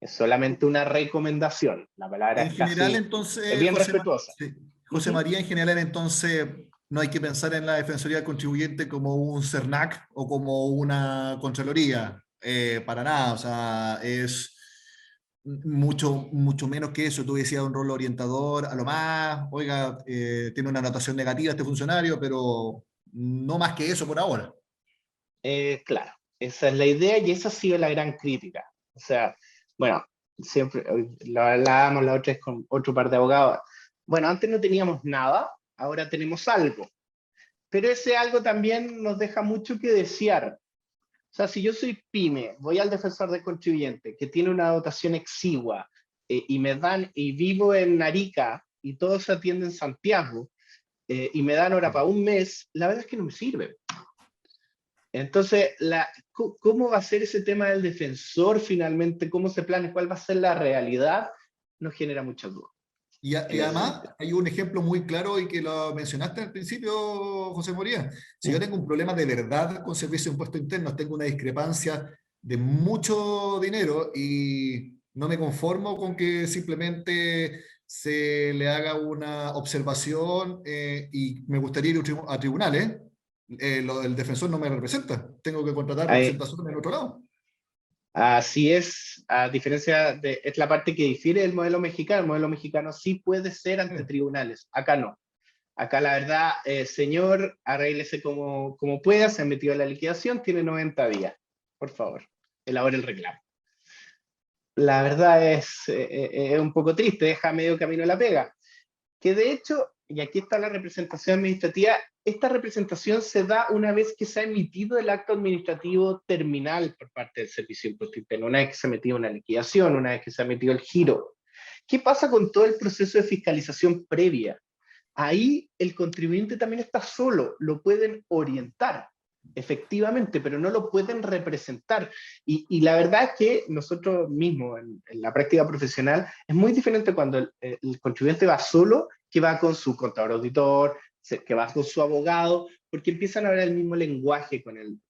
C: Es solamente una recomendación. La palabra
A: En
C: es
A: general,
C: casi, es
A: entonces,
C: bien respetuosa.
A: Sí, José María, en general, entonces, no hay que pensar en la Defensoría del Contribuyente como un CERNAC o como una Contraloría, para nada, o sea, es mucho menos que eso. Tú decías un rol orientador, a lo más, oiga, tiene una anotación negativa este funcionario, pero no más que eso por ahora.
C: Claro, esa es la idea y esa ha sido la gran crítica. O sea, bueno, siempre lo hablábamos la otra vez con otro par de abogados. Bueno, antes no teníamos nada, ahora tenemos algo. Pero ese algo también nos deja mucho que desear. O sea, si yo soy pyme, voy al defensor del contribuyente, que tiene una dotación exigua, y vivo en Arica, y todos se atienden en Santiago, y me dan hora para un mes, la verdad es que no me sirve. Entonces, ¿cómo va a ser ese tema del defensor finalmente? ¿Cómo se planea? ¿Cuál va a ser la realidad? Nos genera muchas dudas.
A: Y además hay un ejemplo muy claro y que lo mencionaste al principio, José Moría. Si yo tengo un problema de verdad con servicio de impuestos internos, tengo una discrepancia de mucho dinero y no me conformo con que simplemente se le haga una observación, y me gustaría ir a tribunales, el defensor no me representa, tengo que contratar
C: Hay,
A: representación en otro lado.
C: Así es, a diferencia es la parte que difiere del modelo mexicano. El modelo mexicano sí puede ser ante tribunales, acá no. Acá la verdad, señor, arréglese como pueda, se ha metido en la liquidación, tiene 90 días. Por favor, elabore el reclamo. La verdad es un poco triste, deja medio camino la pega. Que de hecho, y aquí está la representación administrativa, esta representación se da una vez que se ha emitido el acto administrativo terminal por parte del Servicio de Impuesto Interno, una vez que se ha emitido una liquidación, una vez que se ha emitido el giro. ¿Qué pasa con todo el proceso de fiscalización previa? Ahí el contribuyente también está solo, lo pueden orientar, efectivamente, pero no lo pueden representar. Y la verdad es que nosotros mismos, en la práctica profesional, es muy diferente cuando el contribuyente va solo, que va con su contador auditor, que va con su abogado, porque empiezan a hablar el mismo lenguaje con el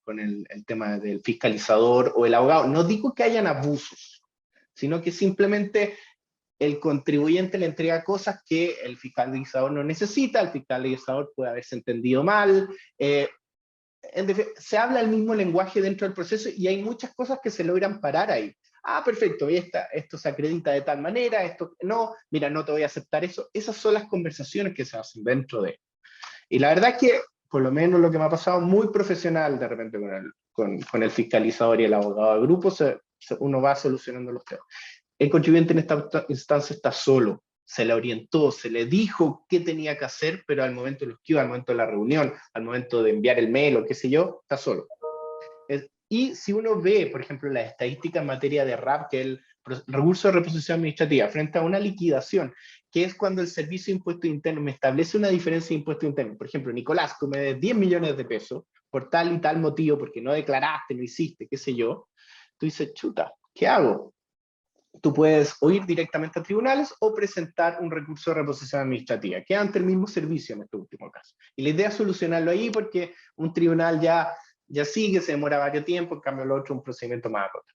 C: tema del fiscalizador o el abogado. No digo que hayan abusos, sino que simplemente el contribuyente le entrega cosas que el fiscalizador no necesita, el fiscalizador puede haberse entendido mal, se habla el mismo lenguaje dentro del proceso y hay muchas cosas que se logran parar ahí. Ah, perfecto, esto se acredita de tal manera, esto no, mira, no te voy a aceptar eso. Esas son las conversaciones que se hacen dentro de. Y la verdad es que, por lo menos lo que me ha pasado, muy profesional de repente con el fiscalizador y el abogado de grupo, uno va solucionando los temas. El contribuyente en esta instancia está solo, se le orientó, se le dijo qué tenía que hacer, pero al momento del esquivo, al momento de la reunión, al momento de enviar el mail o qué sé yo, está solo. Y si uno ve, por ejemplo, las estadísticas en materia de RAP, que es el recurso de reposición administrativa, frente a una liquidación, que es cuando el Servicio de Impuestos Internos me establece una diferencia de impuestos internos. Por ejemplo, Nicolás, tú me des 10 millones de pesos por tal y tal motivo, porque no declaraste, no hiciste, qué sé yo, tú dices, chuta, ¿qué hago? Tú puedes o ir directamente a tribunales o presentar un recurso de reposición administrativa, que es ante el mismo servicio en este último caso. Y la idea es solucionarlo ahí porque un tribunal ya sigue, se demora varios tiempo, en cambio el otro un procedimiento más corto.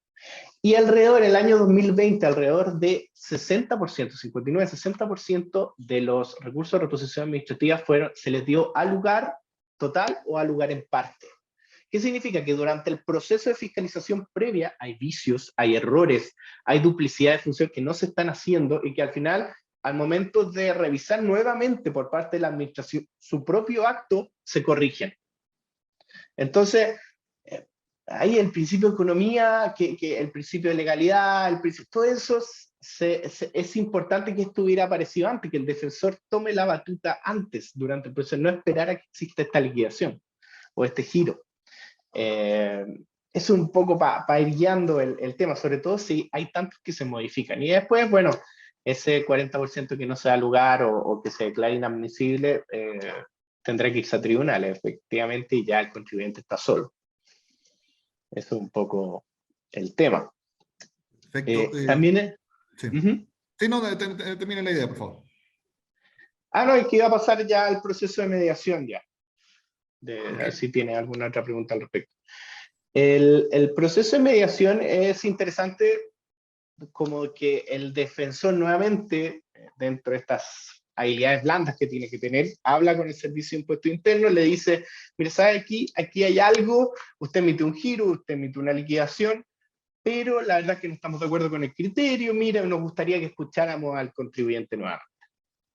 C: Y alrededor, el año 2020, alrededor de 60%, 59-60% de los recursos de reposición administrativa se les dio al lugar total o al lugar en parte. ¿Qué significa? Que durante el proceso de fiscalización previa hay vicios, hay errores, hay duplicidad de función que no se están haciendo y que al final, al momento de revisar nuevamente por parte de la administración su propio acto, se corrigen. Entonces, ahí el principio de economía, que el principio de legalidad, todo eso es importante que esto hubiera aparecido antes, que el defensor tome la batuta antes, durante el proceso, no esperar a que exista esta liquidación o este giro. Es un poco para ir guiando el tema, sobre todo si hay tantos que se modifican. Y después, bueno, ese 40% que no se da lugar o que se declara inadmisible, tendrá que irse a tribunales, efectivamente, y ya el contribuyente está solo. Eso es un poco el tema.
A: Perfecto.
C: También es...
A: Sí. Sí, no, termine la idea, por favor.
C: No, es que iba a pasar ya al proceso de mediación ya. A ver si tiene alguna otra pregunta al respecto. El proceso de mediación es interesante como que el defensor nuevamente, dentro de estas habilidades blandas que tiene que tener, habla con el Servicio de Impuestos Internos, le dice, mire, ¿sabe aquí hay algo? Usted emite un giro, usted emite una liquidación, pero la verdad es que no estamos de acuerdo con el criterio, mira, nos gustaría que escucháramos al contribuyente nuevamente.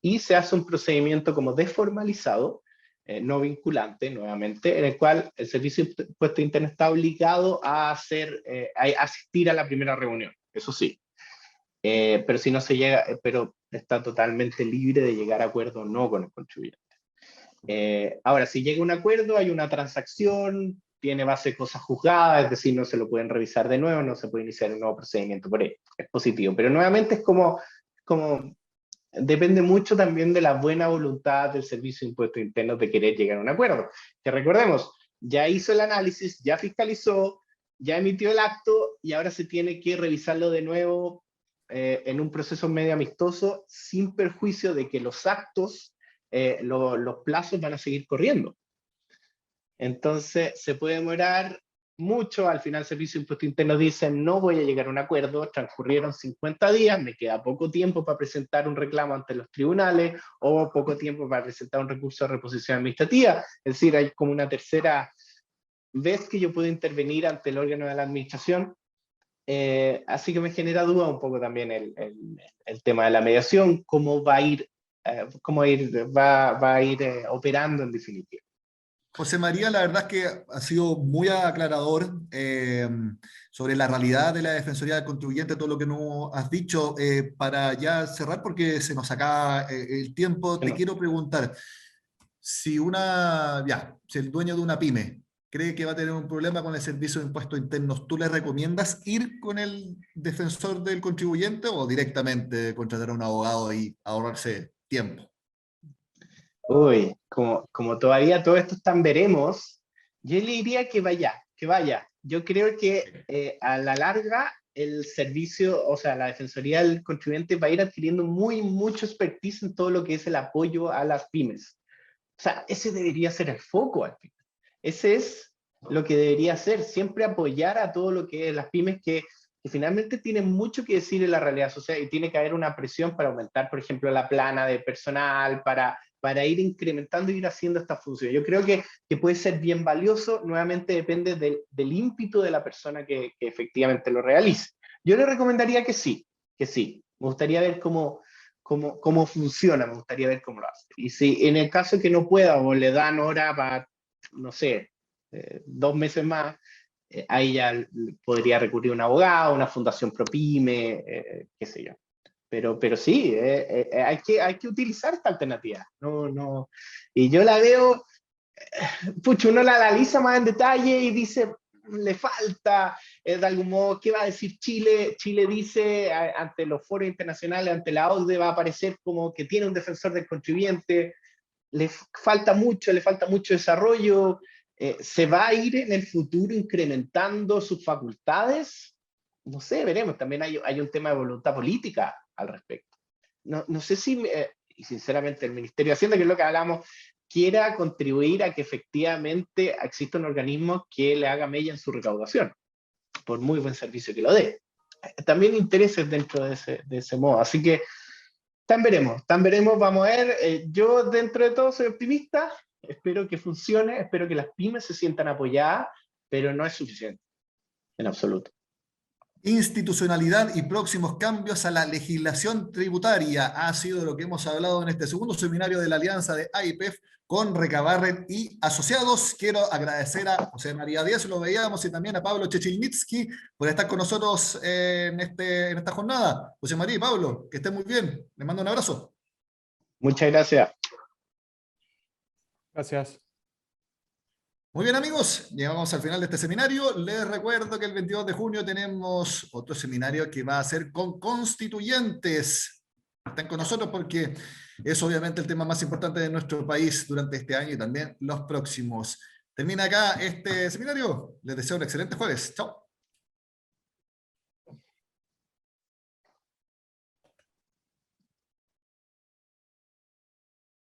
C: Y se hace un procedimiento como desformalizado, no vinculante, nuevamente, en el cual el Servicio de Impuestos Internos está obligado a asistir a la primera reunión, eso sí. Pero si no se llega, pero está totalmente libre de llegar a acuerdo o no con el contribuyente. Ahora, si llega a un acuerdo, hay una transacción, tiene base de cosas juzgadas, es decir, no se lo pueden revisar de nuevo, no se puede iniciar un nuevo procedimiento por ello. Es positivo, pero nuevamente es como depende mucho también de la buena voluntad del Servicio de Impuestos Internos de querer llegar a un acuerdo. Que recordemos, ya hizo el análisis, ya fiscalizó, ya emitió el acto y ahora se tiene que revisarlo de nuevo en un proceso medio amistoso sin perjuicio de que los actos, los plazos van a seguir corriendo. Entonces se puede demorar mucho, al final el Servicio de Impuestos Internos dice no voy a llegar a un acuerdo, transcurrieron 50 días, me queda poco tiempo para presentar un reclamo ante los tribunales o poco tiempo para presentar un recurso de reposición administrativa, es decir, hay como una tercera vez que yo puedo intervenir ante el órgano de la administración, así que me genera duda un poco también el tema de la mediación, cómo va a ir, operando en definitiva.
A: José María, la verdad es que ha sido muy aclarador sobre la realidad de la Defensoría del Contribuyente, todo lo que nos has dicho. Para ya cerrar, porque se nos acaba el tiempo, te quiero preguntar, si el dueño de una pyme cree que va a tener un problema con el Servicio de Impuestos Internos, ¿tú le recomiendas ir con el defensor del contribuyente o directamente contratar a un abogado y ahorrarse tiempo?
C: Uy, como todavía todo esto está en veremos, yo le diría que vaya. Yo creo que a la larga el servicio, o sea, la Defensoría del Contribuyente va a ir adquiriendo mucho expertise en todo lo que es el apoyo a las pymes. O sea, ese debería ser el foco al final. Ese es lo que debería hacer, siempre apoyar a todo lo que es las pymes que finalmente tienen mucho que decir en la realidad social y tiene que haber una presión para aumentar, por ejemplo, la plana de personal, para para ir incrementando y ir haciendo esta función. Yo creo que puede ser bien valioso, nuevamente depende del ímpetu de la persona que efectivamente lo realice. Yo le recomendaría que sí. Me gustaría ver cómo funciona, me gustaría ver cómo lo hace. Y si en el caso que no pueda o le dan hora para, no sé, 2 meses más, ahí ya podría recurrir a un abogado, una fundación ProPyme, qué sé yo. Pero sí, hay que utilizar esta alternativa. No. Y yo la veo, pucho, uno la analiza más en detalle y dice, le falta, de algún modo, ¿qué va a decir Chile? Chile dice, ante los foros internacionales, ante la OCDE, va a aparecer como que tiene un defensor del contribuyente, le falta mucho desarrollo, ¿se va a ir en el futuro incrementando sus facultades? No sé, veremos. También hay un tema de voluntad política al respecto. No sé si, y sinceramente, el Ministerio de Hacienda, que es lo que hablamos, quiera contribuir a que efectivamente exista un organismo que le haga mella en su recaudación, por muy buen servicio que lo dé. También intereses dentro de ese modo. Así que tan veremos, vamos a ver. Yo dentro de todo soy optimista, espero que funcione, espero que las pymes se sientan apoyadas, pero no es suficiente, en absoluto.
A: Institucionalidad y próximos cambios a la legislación tributaria ha sido lo que hemos hablado en este segundo seminario de la alianza de AIPEF con Recabarren y asociados. Quiero agradecer a José María Díaz, lo veíamos, y también a Pablo Chechilnitsky por estar con nosotros en esta jornada. José María y Pablo, que estén muy bien. Les mando un abrazo.
C: Muchas gracias.
B: Gracias.
A: Muy bien, amigos, llegamos al final de este seminario. Les recuerdo que el 22 de junio tenemos otro seminario que va a ser con constituyentes. Están con nosotros porque es obviamente el tema más importante de nuestro país durante este año y también los próximos. Termina acá este seminario. Les deseo un excelente jueves. Chao.